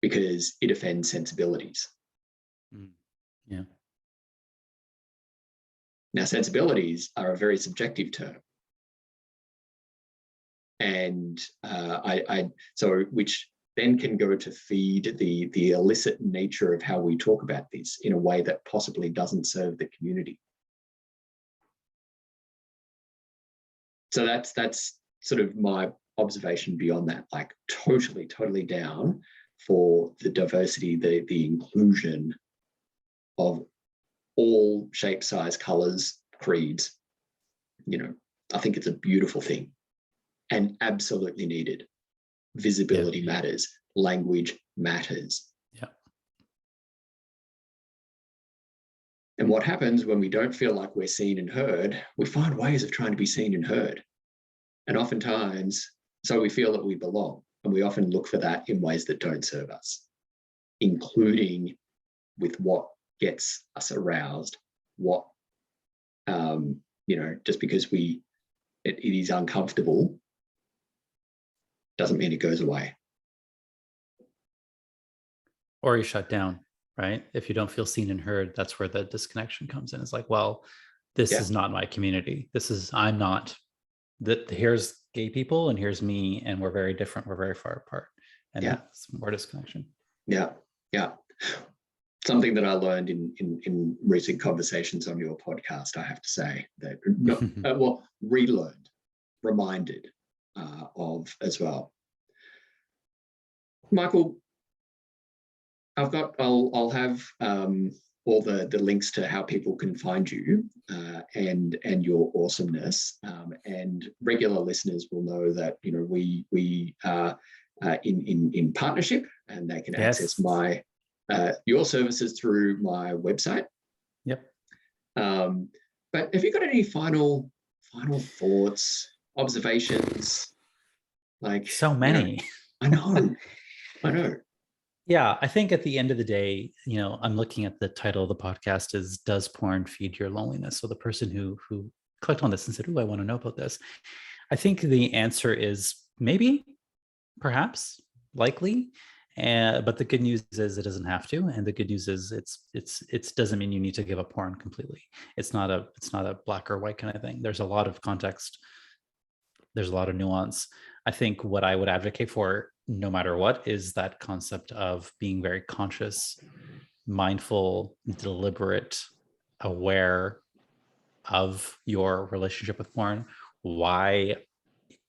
because it offends sensibilities. Yeah. Now, sensibilities are a very subjective term, and which then can go to feed the illicit nature of how we talk about this in a way that possibly doesn't serve the community. So that's sort of my observation beyond that. Like, totally down for the diversity, the inclusion of all shapes, size, colors, creeds. I think it's a beautiful thing and absolutely needed. Visibility matters. Language matters. Yeah. And what happens when we don't feel like we're seen and heard, we find ways of trying to be seen and heard. And oftentimes, so we feel that we belong. And we often look for that in ways that don't serve us, including with what gets us aroused, what, just because it is uncomfortable doesn't mean it goes away. Or you shut down, right? If you don't feel seen and heard, that's where the disconnection comes in. It's like, well, this is not my community. I'm not, here's gay people and here's me, and we're very different. We're very far apart. And that's more disconnection. Yeah. Something that I learned in recent conversations on your podcast, I have to say, that relearned, reminded of as well. Michael, I'll have all the links to how people can find you and your awesomeness. And regular listeners will know that we are in partnership, and they can access your services through my website. Yep. But have you got any final thoughts, observations? Like, so many. I know. Yeah, I think at the end of the day, I'm looking at the title of the podcast is "Does Porn Feed Your Loneliness?" So the person who clicked on this and said, "Oh, I want to know about this," I think the answer is maybe, perhaps, likely. But the good news is it doesn't have to, and the good news is it doesn't mean you need to give up porn completely. It's not a black or white kind of thing. There's a lot of context. There's a lot of nuance. I think what I would advocate for, no matter what, is that concept of being very conscious, mindful, deliberate, aware of your relationship with porn. Why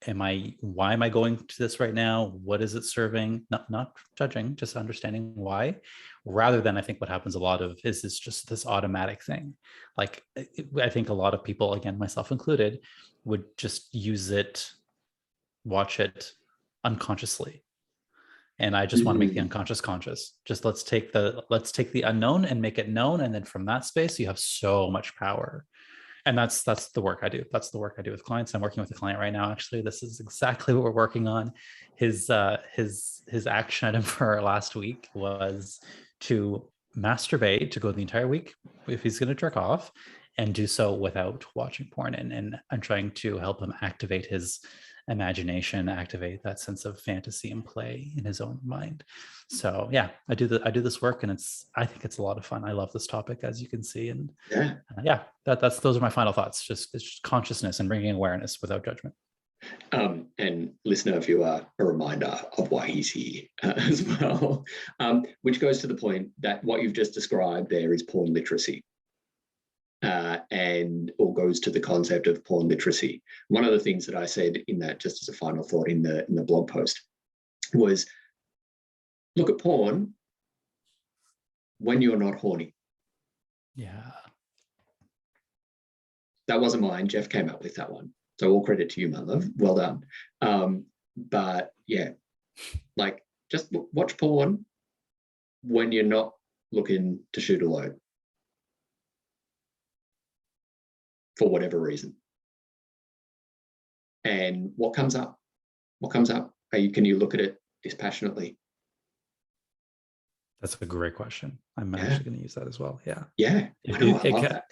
am I going to this right now? What is it serving? Not judging, just understanding why, rather than, I think what happens a lot of is just this automatic thing. Like, I think a lot of people, again, myself included, would just watch it unconsciously. And I just want to make the unconscious conscious. Just let's take the unknown and make it known. And then from that space, you have so much power. And that's the work I do. That's the work I do with clients. I'm working with a client right now. Actually, this is exactly what we're working on. His action item for last week was to masturbate, to go the entire week if he's going to jerk off, and do so without watching porn. And I'm trying to help him activate his imagination, activate that sense of fantasy and play in his own mind. So yeah, I do this work, and I think it's a lot of fun. I love this topic, as you can see. And those are my final thoughts. It's just consciousness and bringing awareness without judgment. And listener, viewer, a reminder of why he's here as well, which goes to the point that what you've just described there is porn literacy. Or goes to the concept of porn literacy. One of the things that I said in that, just as a final thought in the blog post, was look at porn when you're not horny. Yeah. That wasn't mine. Jeff came up with that one. So all credit to you, my love. Well done. But yeah, like, just watch porn when you're not looking to shoot a load. For whatever reason. And what comes up? Can you look at it dispassionately? That's a great question. I'm actually going to use that as well. Yeah. Yeah. I love that.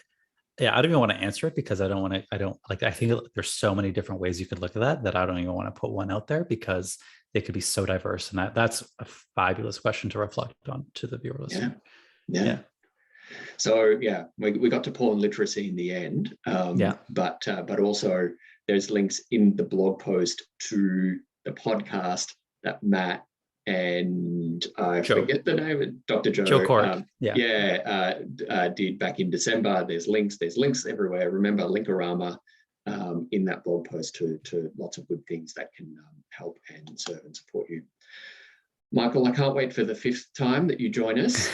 Yeah, I don't even want to answer it because I think there's so many different ways you could look at that I don't even want to put one out there, because they could be so diverse. And that's a fabulous question to reflect on to the viewer listener. Yeah. So yeah, we got to porn literacy in the end. But also there's links in the blog post to the podcast that Matt and forget the name, Dr. Joe Cork. Did back in December. There's links everywhere. Remember, Linkorama in that blog post to lots of good things that can help and serve and support you. Michael, I can't wait for the 5th time that you join us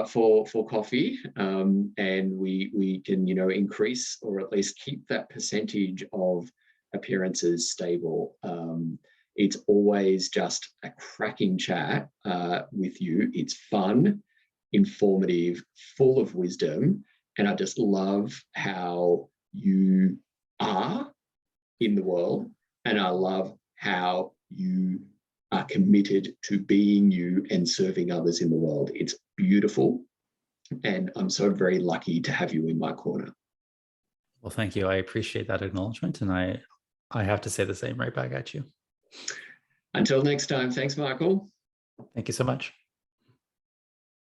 for coffee, and we can increase or at least keep that percentage of appearances stable. It's always just a cracking chat with you. It's fun, informative, full of wisdom, and I just love how you are in the world, and I love how you are committed to being you and serving others in the world. It's beautiful. And I'm so very lucky to have you in my corner. Well, thank you. I appreciate that acknowledgement. And I have to say the same right back at you. Until next time, thanks, Michael. Thank you so much.